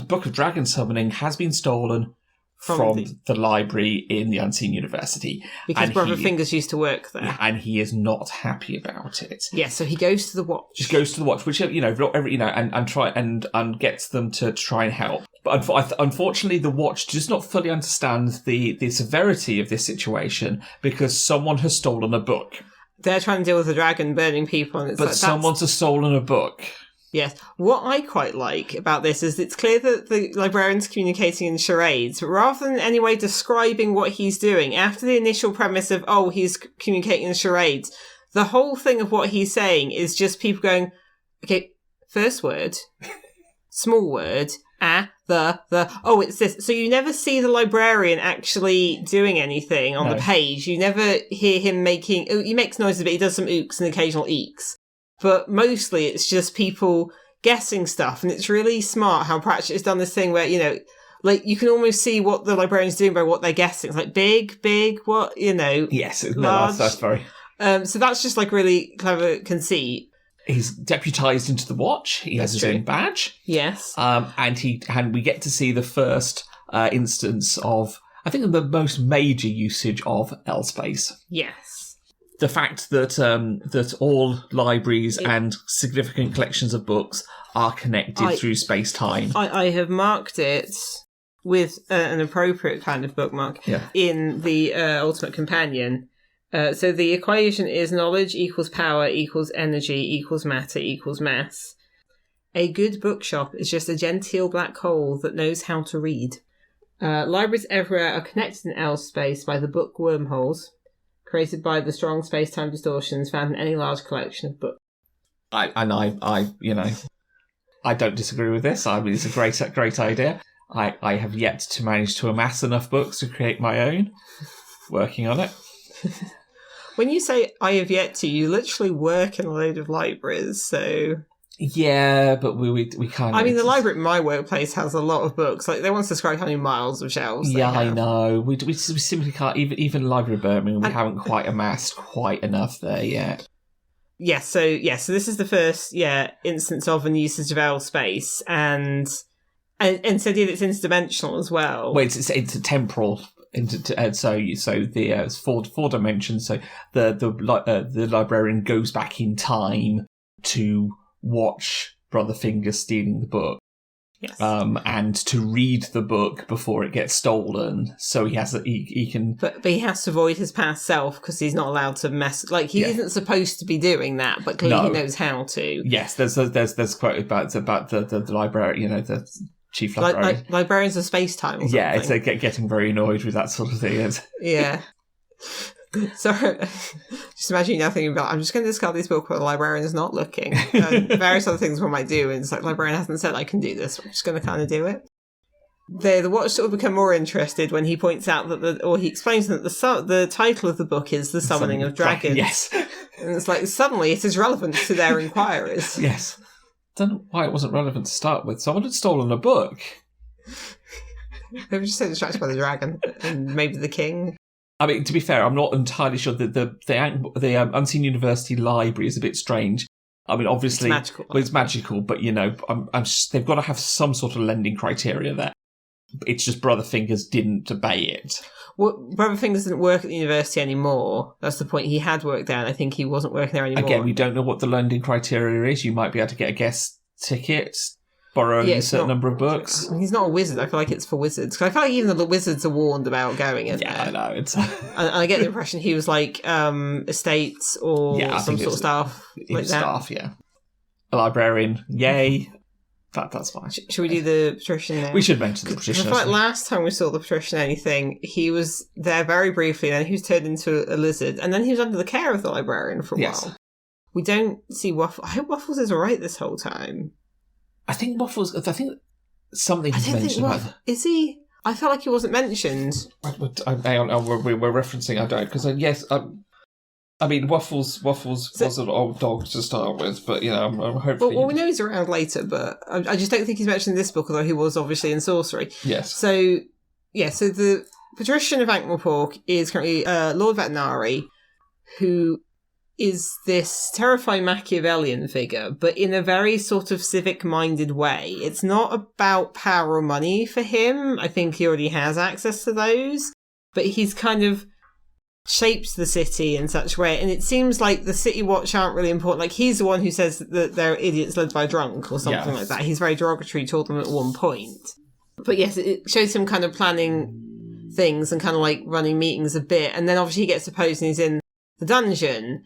Book of Dragon Summoning has been stolen from the library in the Unseen University. Because Brother Fingers used to work there. And he is not happy about it. Yeah, so he goes to the Watch. Just goes to the Watch, which, and try and gets them to try and help. But unfortunately, the Watch does not fully understand the severity of this situation, because someone has stolen a book. They're trying to deal with the dragon burning people. And someone's stolen a book. Yes. What I quite like about this is it's clear that the librarian's communicating in charades, but rather than in any way describing what he's doing, after the initial premise of, oh, he's communicating in charades, the whole thing of what he's saying is just people going, okay, first word, small word, oh, it's this. So you never see the librarian actually doing anything on the page. You never hear him he makes noises, but he does some ooks and occasional eeks. But mostly it's just people guessing stuff. And it's really smart how Pratchett has done this thing where, like you can almost see what the librarian's doing by what they're guessing. It's like big, what, Yes, large. That's very... so that's just like really clever conceit. He's deputised into the Watch. He has his own badge. Yes. And we get to see the first instance of I think the most major usage of L space. Yes. The fact that that all libraries and significant collections of books are connected through space-time. I have marked it with an appropriate kind of bookmark in the Ultimate Companion. So the equation is knowledge equals power equals energy equals matter equals mass. A good bookshop is just a genteel black hole that knows how to read. Libraries everywhere are connected in L space by the book wormholes, created by the strong space-time distortions found in any large collection of books. I don't disagree with this. I mean, it's a great idea. I have yet to manage to amass enough books to create my own. Working on it. When you say I have yet to, you literally work in a load of libraries, so... Yeah, but we kind of... I mean, the library at my workplace has a lot of books. Like, they want to describe how many miles of shelves they have. I know. We simply can't... Even Library of Birmingham, we haven't quite amassed quite enough there yet. So this is the first, instance of an usage of L space, and so it's interdimensional as well. Well, it's a temporal... So the 4 dimensions. So the librarian goes back in time to watch Brother Finger stealing the book, and to read the book before it gets stolen. So he can, but he has to avoid his past self because he's not allowed to mess. Like he isn't supposed to be doing that, but clearly he knows how to. Yes, there's quote about the library. The chief librarian. Librarians of space-time or something. Yeah, it's getting very annoyed with that sort of thing. Yeah. So, just imagine now thinking about, I'm just going to discard this book where the librarian is not looking. And various other things one might do, and it's like, librarian hasn't said I can do this, I'm just going to kind of do it. The watch sort of become more interested when he points out that, he explains that the title of the book is The Summoning of Dragons. Yes. And it's like, suddenly it is relevant to their inquiries. Yes. I don't know why it wasn't relevant to start with. Someone had stolen a book. They were just so distracted by the dragon and maybe the king. I mean, to be fair, I'm not entirely sure that the Unseen University Library is a bit strange. I mean, obviously, it's magical, but they've got to have some sort of lending criteria there. It's just Brother Fingers didn't obey it. Well, Brother Fingers didn't work at the university anymore. That's the point. He had worked there, and I think he wasn't working there anymore. Again, we don't know what the lending criteria is. You might be able to get a guest ticket, borrow a certain number of books. He's not a wizard. I feel like it's for wizards. Because I feel like even the wizards are warned about going in there. I know. And I get the impression he was like estates or some sort of staff like that. Staff, yeah. A librarian, yay. That's fine. Should we do the patrician now? We should mention the patrician. I feel like last time we saw the patrician anything, he was there very briefly, then he was turned into a lizard, and then he was under the care of the librarian for a while. We don't see Waffles. I hope Waffles is alright this whole time. I think something's mentioned about that. Is he? I felt like he wasn't mentioned. Hang on, we're referencing, I don't, because yes, I mean, Waffles was an old dog to start with, but, I'm hoping... Well, we know he's around later, but I just don't think he's mentioned in this book, although he was obviously in Sorcery. Yes. So the Patrician of Ankh-Morpork is currently Lord Vetinari, who is this terrifying Machiavellian figure, but in a very sort of civic-minded way. It's not about power or money for him. I think he already has access to those, but he's kind of shapes the city in such a way, and it seems like the City Watch aren't really important. Like, he's the one who says that they're idiots led by a drunk or something like that. He's very derogatory toward them at one point. But yes, it shows him kind of planning things and kind of like running meetings a bit, and then obviously he gets deposed and he's in the dungeon.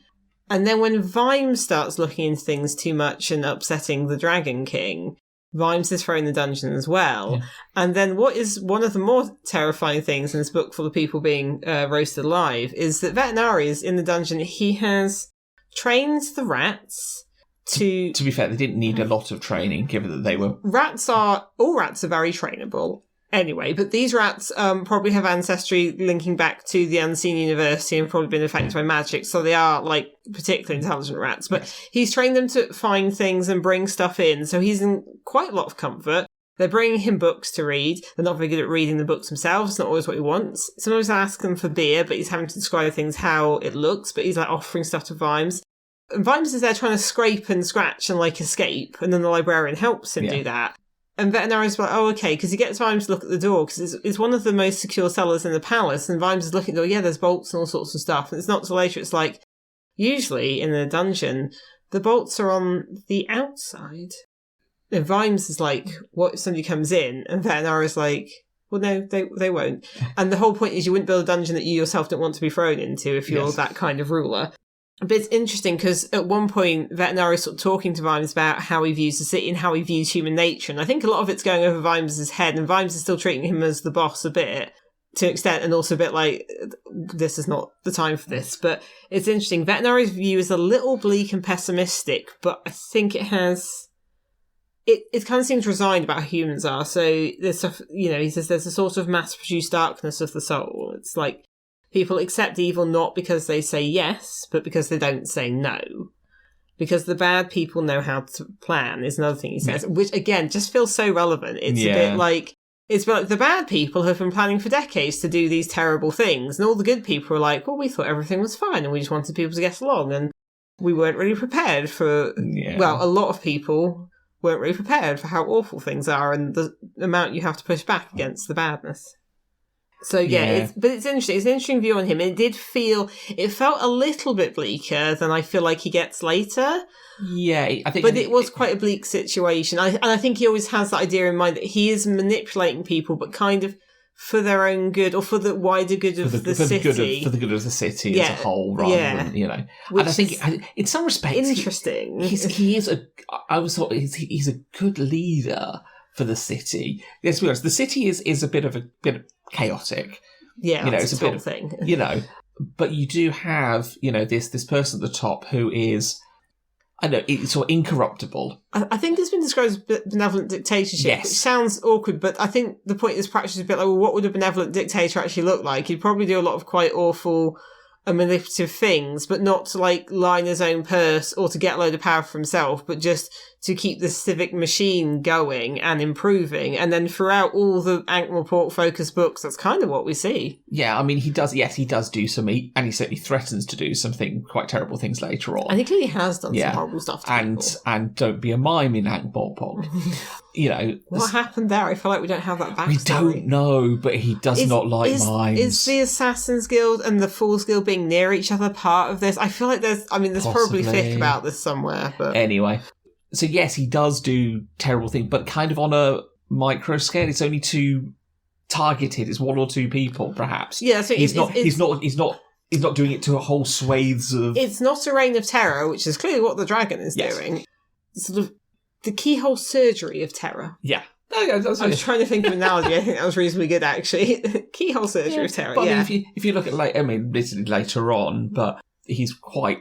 And then when Vimes starts looking into things too much and upsetting the Dragon King, Vimes is thrown in the dungeon as well. Yeah. And then what is one of the more terrifying things in this book full of people being roasted alive is that Vetinari is in the dungeon. He has trained the rats to... To be fair, they didn't need a lot of training, given that they were... All rats are very trainable. Anyway, but these rats probably have ancestry linking back to the Unseen University and probably been affected by magic, so they are, like, particularly intelligent rats. But he's trained them to find things and bring stuff in, so he's in quite a lot of comfort. They're bringing him books to read. They're not very good at reading the books themselves. It's not always what he wants. Sometimes I ask them for beer, but he's having to describe things how it looks, but he's, like, offering stuff to Vimes. And Vimes is there trying to scrape and scratch and, like, escape, and then the librarian helps him do that. And Veterinary's like, oh, okay, because he gets Vimes to look at the door, because it's one of the most secure cellars in the palace, and Vimes is looking at the door, yeah, there's bolts and all sorts of stuff, and it's not till later, it's like, usually in a dungeon, the bolts are on the outside. And Vimes is like, what if somebody comes in? And Veterinary's like, well, no, they won't. And the whole point is you wouldn't build a dungeon that you yourself don't want to be thrown into if you're that kind of ruler. But it's interesting because at one point, Vetinari is sort of talking to Vimes about how he views the city and how he views human nature. And I think a lot of it's going over Vimes' head, and Vimes is still treating him as the boss a bit, to an extent, and also a bit like, this is not the time for this. But it's interesting. Vetinari's view is a little bleak and pessimistic, but I think it has... It kind of seems resigned about how humans are. So there's stuff, he says there's a sort of mass-produced darkness of the soul. It's like, people accept evil not because they say yes, but because they don't say no. Because the bad people know how to plan is another thing he says, which, again, just feels so relevant. It's a bit like the bad people have been planning for decades to do these terrible things, and all the good people are like, well, we thought everything was fine, and we just wanted people to get along, and we weren't really prepared for... Well, a lot of people weren't really prepared for how awful things are and the amount you have to push back against the badness. So, but it's interesting. It's an interesting view on him. It felt a little bit bleaker than I feel like he gets later. Yeah, I think... But it was quite a bleak situation. I think he always has that idea in mind that he is manipulating people, but kind of for their own good, or for the wider good of the city. For the good of the city as a whole, rather than, Which and I think, in some respects... Interesting. He's a good leader for the city. Let's be honest, the city is a bit chaotic. Yeah, it's a bit of thing. But you do have, this person at the top who is, I don't know, it's sort of incorruptible. I think it's been described as benevolent dictatorship, which sounds awkward, but I think the point of this practice is a bit like, well, what would a benevolent dictator actually look like? He'd probably do a lot of quite awful and manipulative things, but not to line his own purse or to get a load of power for himself, but just to keep the civic machine going and improving. And then throughout all the Ankh-Morpork focus books, that's kind of what we see. Yeah, I mean, he does do some, and he certainly threatens to do something quite terrible things later on. And he clearly has done some horrible stuff to people. And don't be a mime in Ankh-Morpork. What happened there? I feel like we don't have that backstory. We don't know, but he does not like mimes. Is the Assassin's Guild and the Fool's Guild being near each other part of this? I feel like there's probably fic about this somewhere. But anyway, so yes, he does do terrible things, but kind of on a micro scale. It's only targeted. It's one or two people, perhaps. Yeah, so he's not doing it to a whole swathes of... It's not a reign of terror, which is clearly what the dragon is doing. Sort of the keyhole surgery of terror. Yeah. I was trying to think of an analogy. I think that was reasonably good, actually. Keyhole surgery of terror, but I mean, if you look at, literally later on, but he's quite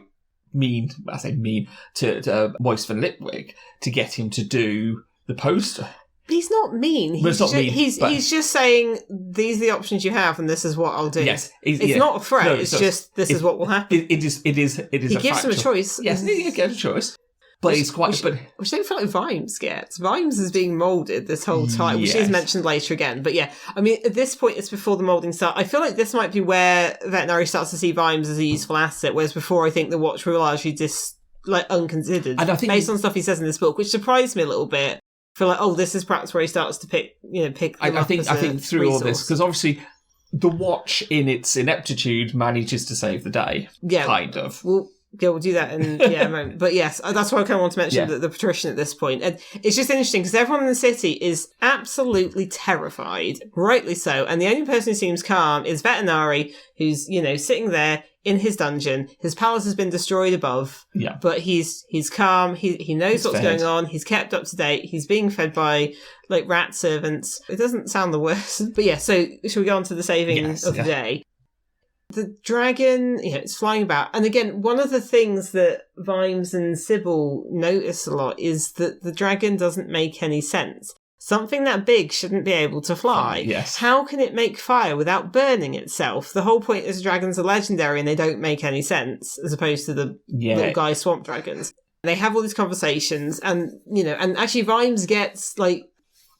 mean, I say mean, to Moist van Lipwig to get him to do the poster. He's not mean. He's just saying, these are the options you have, and this is what I'll do. Yes, it's not a threat. No, it's just this is what will happen. It is. He gives him a choice. Yes, he gives a choice. But it's quite... Which I don't feel like Vimes gets. Vimes is being moulded this whole time, which is mentioned later again. But yeah, I mean, at this point, it's before the moulding starts. I feel like this might be where Vetinari starts to see Vimes as a useful asset, whereas before I think the Watch were largely unconsidered. And I think based on stuff he says in this book, which surprised me a little bit. I feel like, this is perhaps where he starts to pick I think through resource. All this, because obviously the Watch in its ineptitude manages to save the day. Yeah. Kind of. Well, yeah, we'll do that in a moment. But yes, that's why I kind of want to mention the patrician at this point. And it's just interesting because everyone in the city is absolutely terrified, rightly so. And the only person who seems calm is Vetinari, who's, sitting there in his dungeon. His palace has been destroyed above, but he's calm. He knows what's going on. He's kept up to date. He's being fed by rat servants. It doesn't sound the worst, but yeah. So shall we go on to the saving of the day? The dragon, it's flying about. And again, one of the things that Vimes and Sybil notice a lot is that the dragon doesn't make any sense. Something that big shouldn't be able to fly. Yes. How can it make fire without burning itself? The whole point is dragons are legendary and they don't make any sense, as opposed to the little guy swamp dragons. They have all these conversations and, and actually Vimes gets,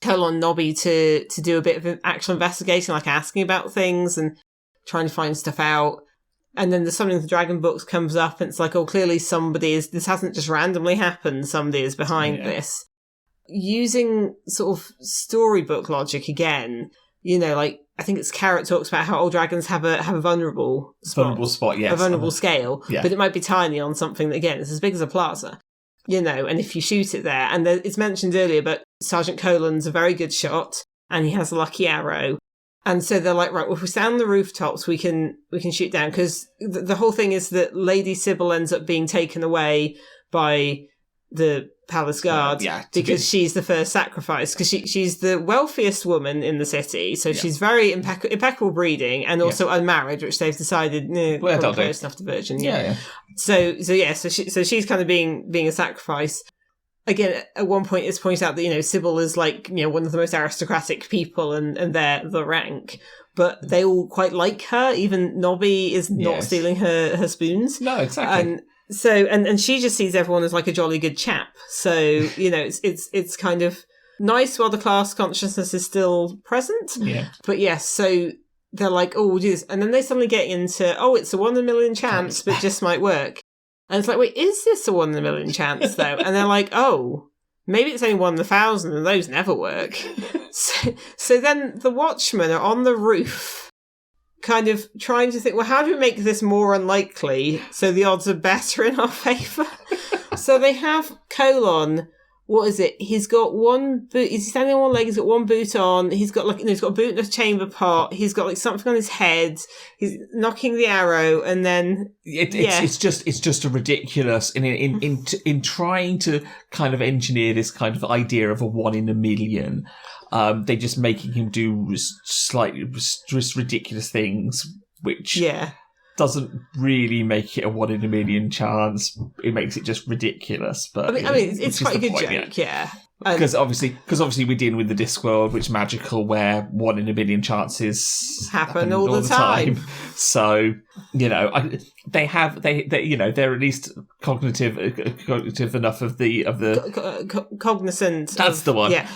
Colon Nobby to do a bit of an actual investigation, asking about things and trying to find stuff out. And then the Summoning of the Dragon books comes up and it's clearly somebody this hasn't just randomly happened, somebody is behind this. using sort of storybook logic again, like, I think it's Carrot talks about how old dragons have a vulnerable spot. Vulnerable spot, yes. A vulnerable scale. Yeah. But it might be tiny on something that, again, is as big as a plaza. And if you shoot it there, and it's mentioned earlier, but Sergeant Colon's a very good shot, and he has a lucky arrow. And so they're like, right, well, if we stand on the rooftops, we can shoot down. Because the whole thing is that Lady Sybil ends up being taken away by the palace guard because she's the first sacrifice. Because she's the wealthiest woman in the city, so she's very impeccable breeding, and also unmarried, which they've decided probably close enough to virgin. Yeah. So she's kind of being a sacrifice. Again, at one point it's pointed out that, Sybil is like, one of the most aristocratic people and they're the rank. But they all quite like her. Even Nobby is not stealing her spoons. No, exactly. And she just sees everyone as like a jolly good chap. So, it's kind of nice while the class consciousness is still present. Yeah. But yes, so they're like, oh, we'll do this. And then they suddenly get into, it's a 1 in a million chance, but just might work. And it's like, wait, is this a 1 in a million chance, though? And they're like, maybe it's only 1 in 1,000, and those never work. So then the Watchmen are on the roof, kind of trying to think, well, how do we make this more unlikely so the odds are better in our favour? So they have Colon. What is it? He's got one boot. He's standing on one leg. He's got one boot on. He's got he's got a boot in a chamber pot. He's got something on his head. He's knocking the arrow, and then it's just a ridiculous in trying to kind of engineer this kind of idea of a 1 in a million. They're just making him do slightly just ridiculous things, which doesn't really make it a 1 in a million chance. It makes it just ridiculous. But I mean, it's quite a good joke, Because obviously we're dealing with the Discworld, which is magical, where 1 in a million chances happen all the time. So they're at least cognitive enough of the cognizant. That's the one. Yeah,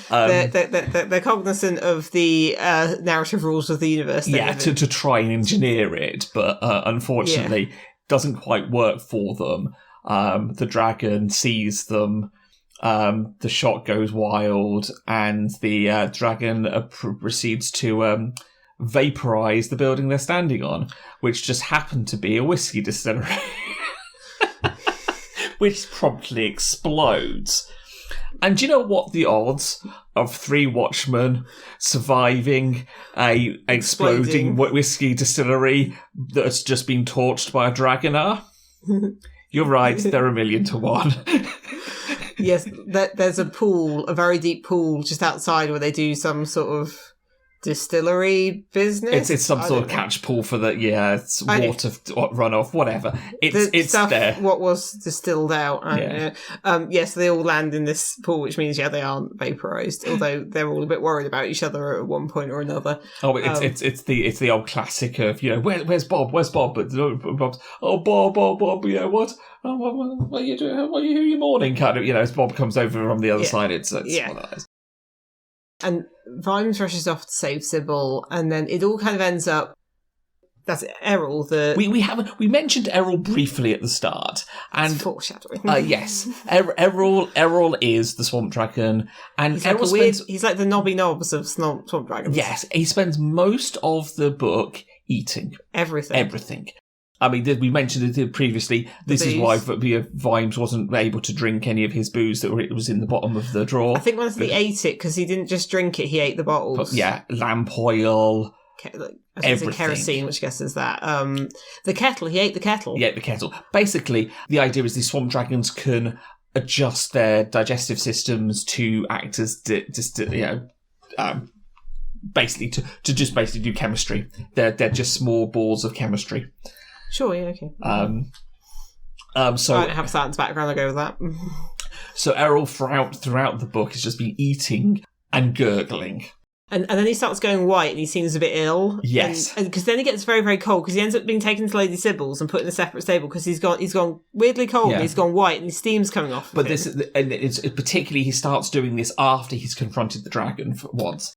they're cognizant of the narrative rules of the universe. To try and engineer it, but unfortunately, doesn't quite work for them. The dragon sees them. The shot goes wild, and the dragon proceeds to vaporize the building they're standing on, which just happened to be a whiskey distillery, which promptly explodes. And do you know what the odds of 3 Watchmen surviving a exploding whiskey distillery that's just been torched by a dragon are? You're right, they're 1,000,000 to 1. Yes, there's a pool, a very deep pool just outside where they do some sort of distillery business. It's some sort of catch pool for the water runoff, whatever. It's stuff, there. What was distilled out. So they all land in this pool, which means they aren't vaporized. Although they're all a bit worried about each other at one point or another. Oh, it's the old classic of where's Bob? Where's Bob? But Bob's Bob. You know what? Oh, what are you doing? What are you mourning? Kind of as Bob comes over from the other side. It's one of those. And Vimes rushes off to save Sybil, and then it all kind of ends up. That's Errol. We mentioned Errol briefly at the start, and foreshadowing. Yes, Errol is the swamp dragon, and he's Errol he's like the knobby knobs of swamp dragons. Yes, he spends most of the book eating everything. I mean, we mentioned it previously. This is why Vimes wasn't able to drink any of his booze that was in the bottom of the drawer. I think once he ate it, because he didn't just drink it, he ate the bottles. Lamp oil, everything. Kerosene, which I guess is that. The kettle, he ate the kettle. He ate the kettle. Basically, the idea is these swamp dragons can adjust their digestive systems to act as basically to just basically do chemistry. They're just small balls of chemistry. Sure, yeah, okay. So I don't have science background, I'll go with that. So Errol throughout the book has just been eating and gurgling. And then he starts going white and he seems a bit ill. Yes. And because then he gets very, very cold because he ends up being taken to Lady Sybil's and put in a separate stable because he's gone weirdly cold and he's gone white and his steam's coming off. But it's particularly he starts doing this after he's confronted the dragon for once.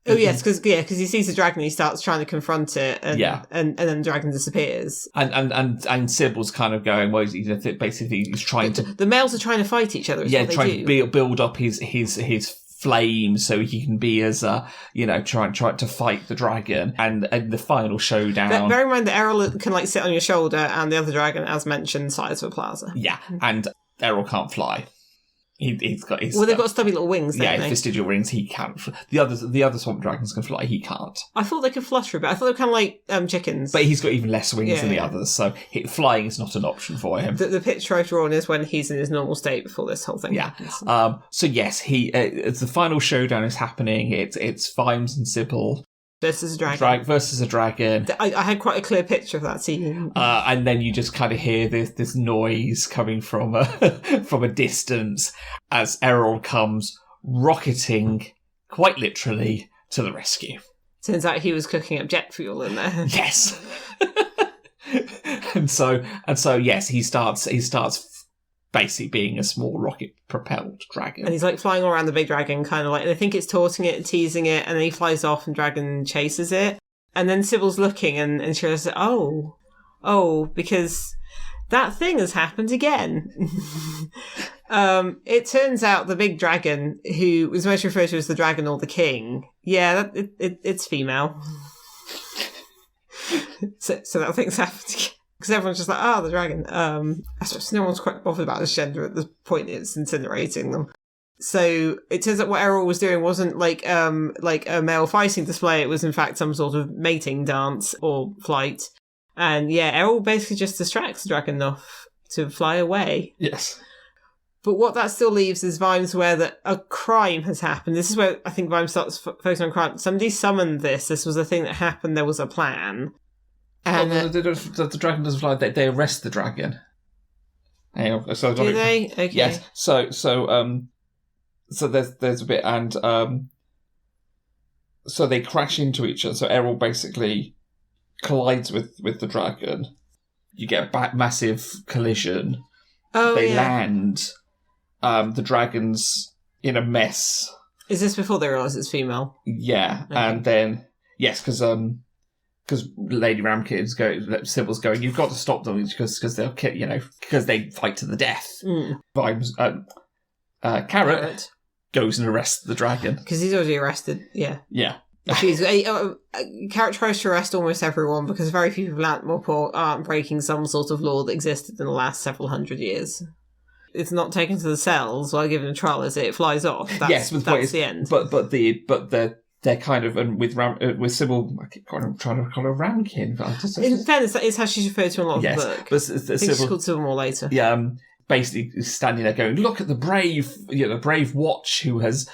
Oh yes, because he sees the dragon, he starts trying to confront it, and then the dragon disappears. And Sybil's kind of going, well, basically he's trying to. The males are trying to fight each other. Trying to build up his flame so he can be as try to fight the dragon, and the final showdown. Bear in mind that Errol can sit on your shoulder, and the other dragon, as mentioned, size of a plaza. Yeah, and Errol can't fly. He's got his. Well, they've got stubby little wings. Vestigial wings. He can't. The other swamp dragons can fly. He can't. I thought they could flutter a bit. I thought they were kind of like chickens. But he's got even less wings than the others, so flying is not an option for him. The picture I've drawn is when he's in his normal state before this whole thing happens. So yes, the final showdown is happening. It's Vimes and Sybil. Versus a dragon. Versus a dragon. I had quite a clear picture of that scene. And then you just kind of hear this noise coming from a distance as Errol comes rocketing, quite literally, to the rescue. Turns out he was cooking up jet fuel in there. Yes. and so yes, he starts basically being a small rocket-propelled dragon. And he's flying all around the big dragon, kind of they think it's taunting it, teasing it, and then he flies off and dragon chases it. And then Sybil's looking and she goes, oh, because that thing has happened again. It turns out the big dragon, who was most referred to as the dragon or the king, it's female. so that thing's happened again. Because everyone's just the dragon. I suppose no one's quite bothered about this gender at the point it's incinerating them. So it turns out what Errol was doing wasn't like a male fighting display. It was in fact some sort of mating dance or flight. And Errol basically just distracts the dragon enough to fly away. Yes. But what that still leaves is Vimes aware that a crime has happened. This is where I think Vimes starts focusing on crime. Somebody summoned this. This was a thing that happened. There was a plan. And the dragon doesn't fly. They arrest the dragon. Do they? Okay. Yes. So there's a bit, and so they crash into each other. So Errol basically collides with the dragon. You get a massive collision. They land. The dragon's in a mess. Is this before they realise it's female? Yeah, okay. And then yes, because Lady Sybil's going, you've got to stop them because they'll kill, because they fight to the death. Vimes, Carrot goes and arrests the dragon because he's already arrested. Yeah. Carrot tries to arrest almost everyone because very few people at Morport aren't breaking some sort of law that existed in the last several hundred years. It's not taken to the cells while given a trial, is it? It flies off. That's the end. But they're kind of, and with Sybil, I keep trying to call her Ramkin. In fairness, that is how she's referred to in a lot of the book. But I think she's called Sybil more later. Yeah, basically standing there going, look at the brave watch who has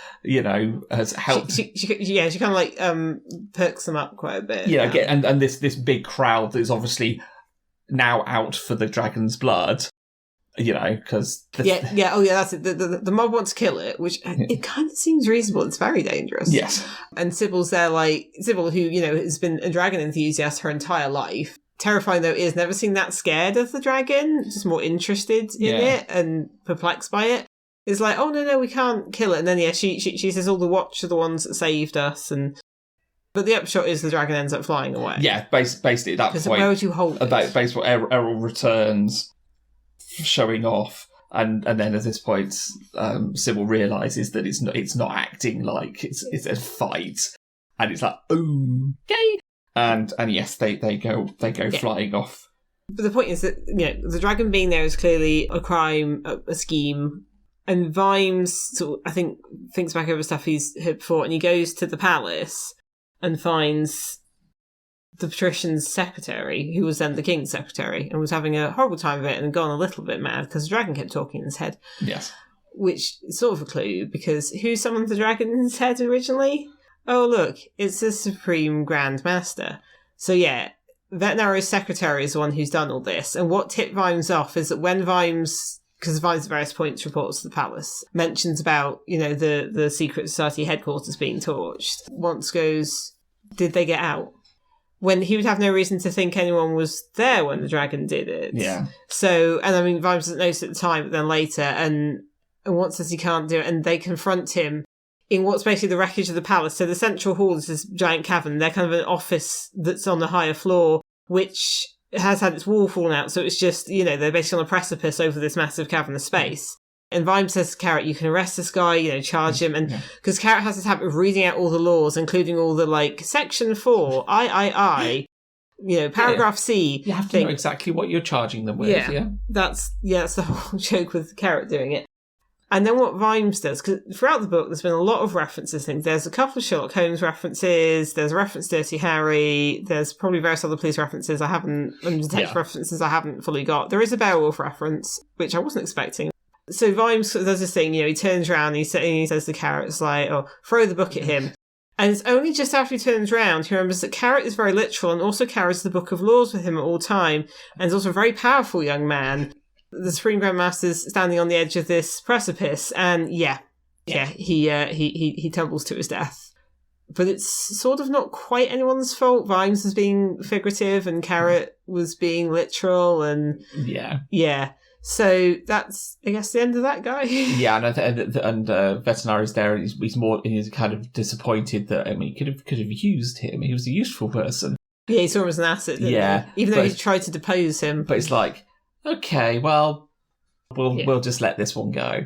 helped. She kind of perks them up quite a bit. And this big crowd that is obviously now out for the dragon's blood. Because that's it. The mob wants to kill it, which it kind of seems reasonable. It's very dangerous. Yes, and Sybil's there, Sybil, who has been a dragon enthusiast her entire life. Terrifying though, is never seen that scared of the dragon, just more interested in it and perplexed by it. Is oh no, we can't kill it. And then she says all the watch are the ones that saved us, but the upshot is the dragon ends up flying away. Yeah, basically at that point. Where would you hold it? Basically, Errol returns. Showing off, and then at this point, Sybil realizes that it's not acting like it's a fight, and it's okay, and yes, they go flying off. But the point is that the dragon being there is clearly a crime, a scheme, and Vimes I think thinks back over stuff he's heard before, and he goes to the palace and finds the patrician's secretary, who was then the king's secretary, and was having a horrible time of it and gone a little bit mad because the dragon kept talking in his head. Yes. Which is sort of a clue, because who summoned the dragon in his head originally? Oh, look, it's the Supreme Grand Master. So Veterinary's secretary is the one who's done all this. And what tipped Vimes off is that when Vimes, because Vimes at various points reports to the palace, mentions about, the secret society headquarters being torched, once goes, did they get out? When he would have no reason to think anyone was there when the dragon did it. Yeah. So, and I mean, Vimes doesn't notice at the time, but then later, and once says he can't do it, and they confront him in what's basically the wreckage of the palace. So the central hall is this giant cavern. They're kind of an office that's on the higher floor, which has had its wall fallen out. So it's just, they're basically on a precipice over this massive cavernous space. And Vimes says to Carrot, you can arrest this guy, charge him. And because Carrot has this habit of reading out all the laws, including all the, Section 4, I, paragraph C. You have to know exactly what you're charging them with. Yeah. That's the whole joke with Carrot doing it. And then what Vimes does, because throughout the book, there's been a lot of references to things. There's a couple of Sherlock Holmes references. There's a reference to Dirty Harry. There's probably various other police references and detective references I haven't fully got. There is a Beowulf reference, which I wasn't expecting. So Vimes does this thing, he turns around and he says to Carrot, it's like, throw the book at him. And it's only just after he turns around he remembers that Carrot is very literal and also carries the Book of Laws with him at all time, and is also a very powerful young man. The Supreme Grand Master's standing on the edge of this precipice, and he tumbles to his death. But it's sort of not quite anyone's fault. Vimes was being figurative and Carrot was being literal, and so that's, I guess, the end of that guy. Yeah, and Veterinary's there, and he's kind of disappointed that, he could have used him. He was a useful person. Yeah, he saw him as an asset, didn't he? Even though he tried to depose him. But it's like, okay, well, we'll just let this one go.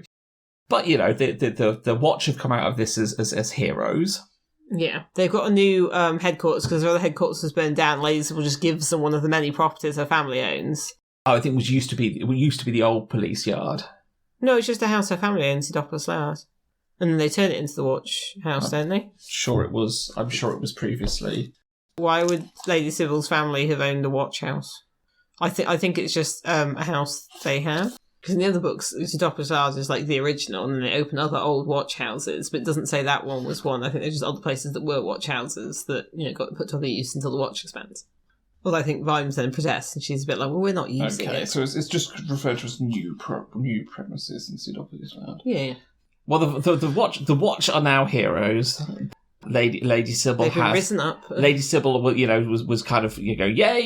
But, the Watch have come out of this as heroes. Yeah, they've got a new headquarters, because their other headquarters was burned down. Lady Sybil just gives them one of the many properties her family owns. Oh, I think it used to be the old police yard. No, it's just a house her family owns in Doppler Slough. And then they turn it into the Watch house, don't they? Sure it was. I'm sure it was previously. Why would Lady Sybil's family have owned the Watch house? I think it's just a house they have. Because in the other books, Doppler Slough is like the original, and then they open other old watch houses, but it doesn't say that one was one. I think there's just other places that were watch houses that, got put to other use until the Watch expands. Although I think Vimes then protests, and she's a bit like, well, we're not using it. Okay, so it's just referred to as new premises instead of this round. Yeah. Well, the Watch are now heroes. Lady Sybil They've been risen up. Lady Sybil, was kind of yay,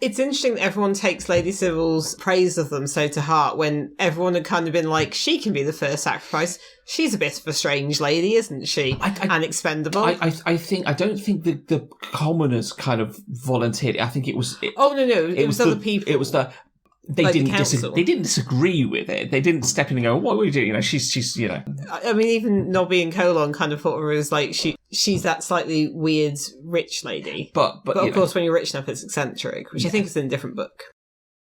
It's interesting that everyone takes Lady Sybil's praise of them so to heart when everyone had kind of been like, she can be the first sacrifice. She's a bit of a strange lady, isn't she? And expendable. I don't think the commoners kind of volunteered. I think it was. It was other people. It was the. They didn't disagree with it. They didn't step in and go, "What are we doing?" She's. I mean, even Nobby and Colon kind of thought of her as like she's that slightly weird rich lady. But of course, when you're rich enough, it's eccentric, which I think is in a different book.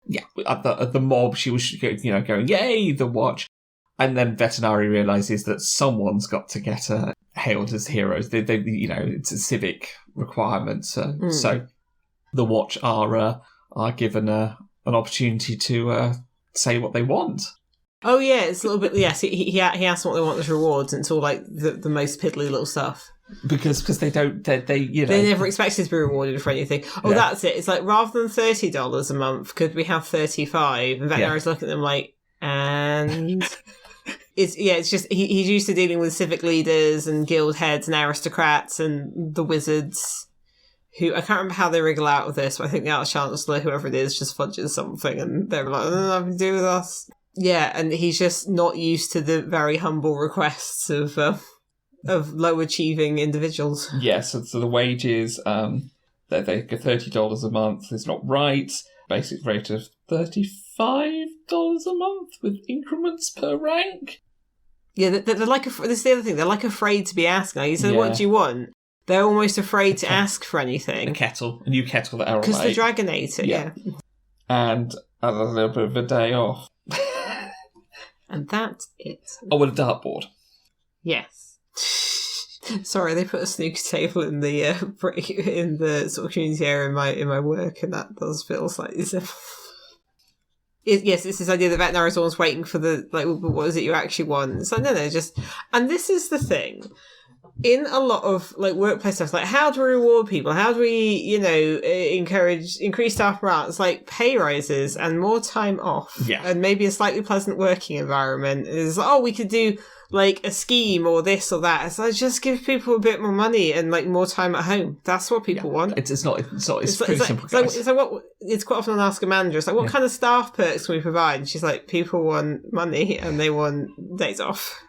Yeah, at the mob, she was going, "Yay, the Watch!" And then Veterinary realizes that someone's got to get hailed as heroes. They it's a civic requirement. So the Watch are given an opportunity to say what they want. Oh yeah, it's a little bit. Yes, he asks what they want as rewards, and it's all like the most piddly little stuff. Because they don't they never expected to be rewarded for anything. Oh, yeah. That's it. It's like rather than $30 a month, could we have 35? And Veterinary's looking at them like, and it's just he's used to dealing with civic leaders and guild heads and aristocrats and the wizards. Who I can't remember how they wriggle out of this, but I think the Arch-Chancellor, whoever it is, just fudges something, and they're like, nothing to do with us. Yeah, and he's just not used to the very humble requests of low-achieving individuals. Yes, so the wages, they get $30 a month is not right. Basic rate of $35 a month with increments per rank. Yeah, they're like, this is the other thing, they're like afraid to be asked now. You said, what do you want? They're almost afraid to ask for anything. A new kettle that Errol because they're Dragonator, yeah. And a little bit of a day off. And that's it. Oh, and a dartboard. Yes. Sorry, they put a snooker table in the sort of community area in my work, and that does feel slightly simple. Yes, it's this idea that Veterinary is always waiting for the what is it you actually want? It's like no, just and this is the thing. In a lot of workplace stuff, how do we reward people? How do we, increase staff morale? It's like pay rises and more time off, and maybe a slightly pleasant working environment. Is we could do a scheme or this or that. It's like just give people a bit more money and more time at home. That's what people want. It's pretty simple. It's quite often on Ask a Manager. It's like what kind of staff perks can we provide? And she's like, people want money and they want days off.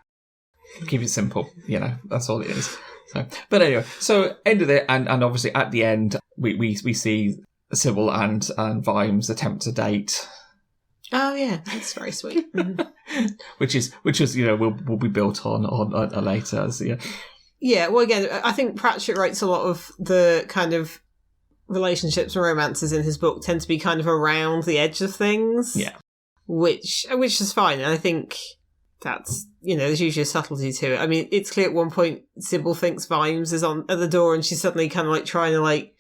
Keep it simple. That's all it is. So, but anyway, so end of it, and obviously at the end we see Sybil and Vimes attempt to date. Oh yeah, that's very sweet. which is will be built on later. So, yeah. Yeah. Well, again, I think Pratchett writes a lot of the kind of relationships and romances in his book tend to be kind of around the edge of things. Yeah. Which is fine, and I think that's there's usually a subtlety to it. I mean, it's clear at one point Sybil thinks Vimes is at the door, and she's suddenly kind of like trying to like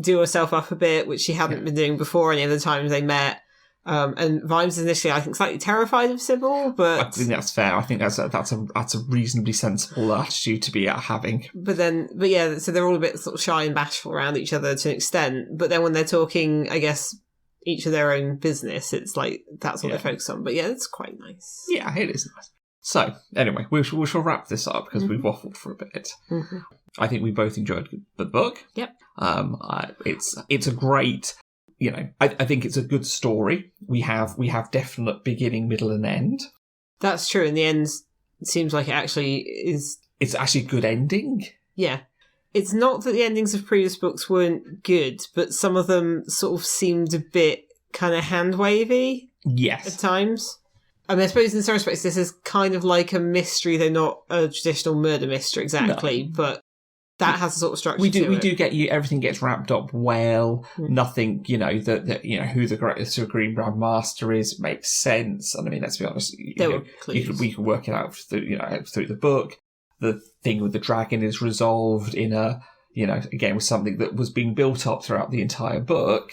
do herself up a bit, which she hadn't been doing before any of the times they met. And Vimes initially, I think, slightly terrified of Sybil, but I think that's fair. I think that's a reasonably sensible attitude to be having. But yeah, so they're all a bit sort of shy and bashful around each other to an extent. But then when they're talking, I guess, each of their own business, it's like that's what they focus on. But yeah, it's quite nice. Yeah, it is nice. So anyway, we shall wrap this up because we've waffled for a bit. Mm-hmm. I think we both enjoyed the book. Yep. It's a great. I think it's a good story. We have definite beginning, middle, and end. That's true. In the end, it seems like it actually is. It's actually a good ending. Yeah. It's not that the endings of previous books weren't good, but some of them sort of seemed a bit kind of hand-wavy. Yes. At times. I mean, I suppose in some respects this is kind of like a mystery, though not a traditional murder mystery exactly, but that has a sort of structure. We do get you. Everything gets wrapped up well. Nothing, who the Green Brand Master is makes sense. And I mean, let's be honest. We can work it out through the book. The thing with the dragon is resolved in again with something that was being built up throughout the entire book.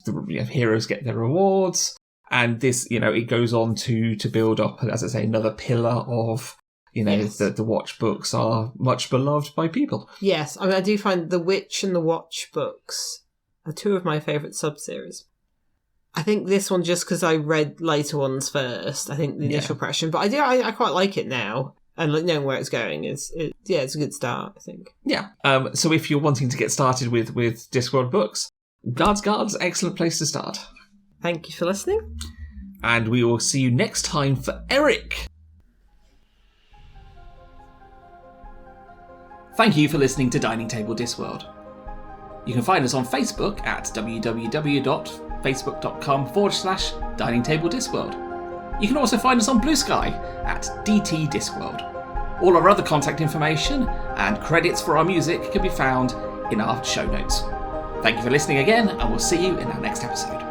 The heroes get their rewards, and this, it goes on to build up, as I say, another pillar of. The Watch books are much beloved by people. Yes, I mean, I do find the Witch and the Watch books are two of my favourite sub-series. I think this one, just because I read later ones first, I think the initial impression, but I quite like it now. And knowing where it's going, it's a good start, I think. Yeah. So if you're wanting to get started with Discworld books, Guards, excellent place to start. Thank you for listening. And we will see you next time for Eric. Thank you for listening to Dining Table Discworld. You can find us on Facebook at www.facebook.com/Dining Table Discworld. You can also find us on BlueSky at dtdiscworld. All our other contact information and credits for our music can be found in our show notes. Thank you for listening again, and we'll see you in our next episode.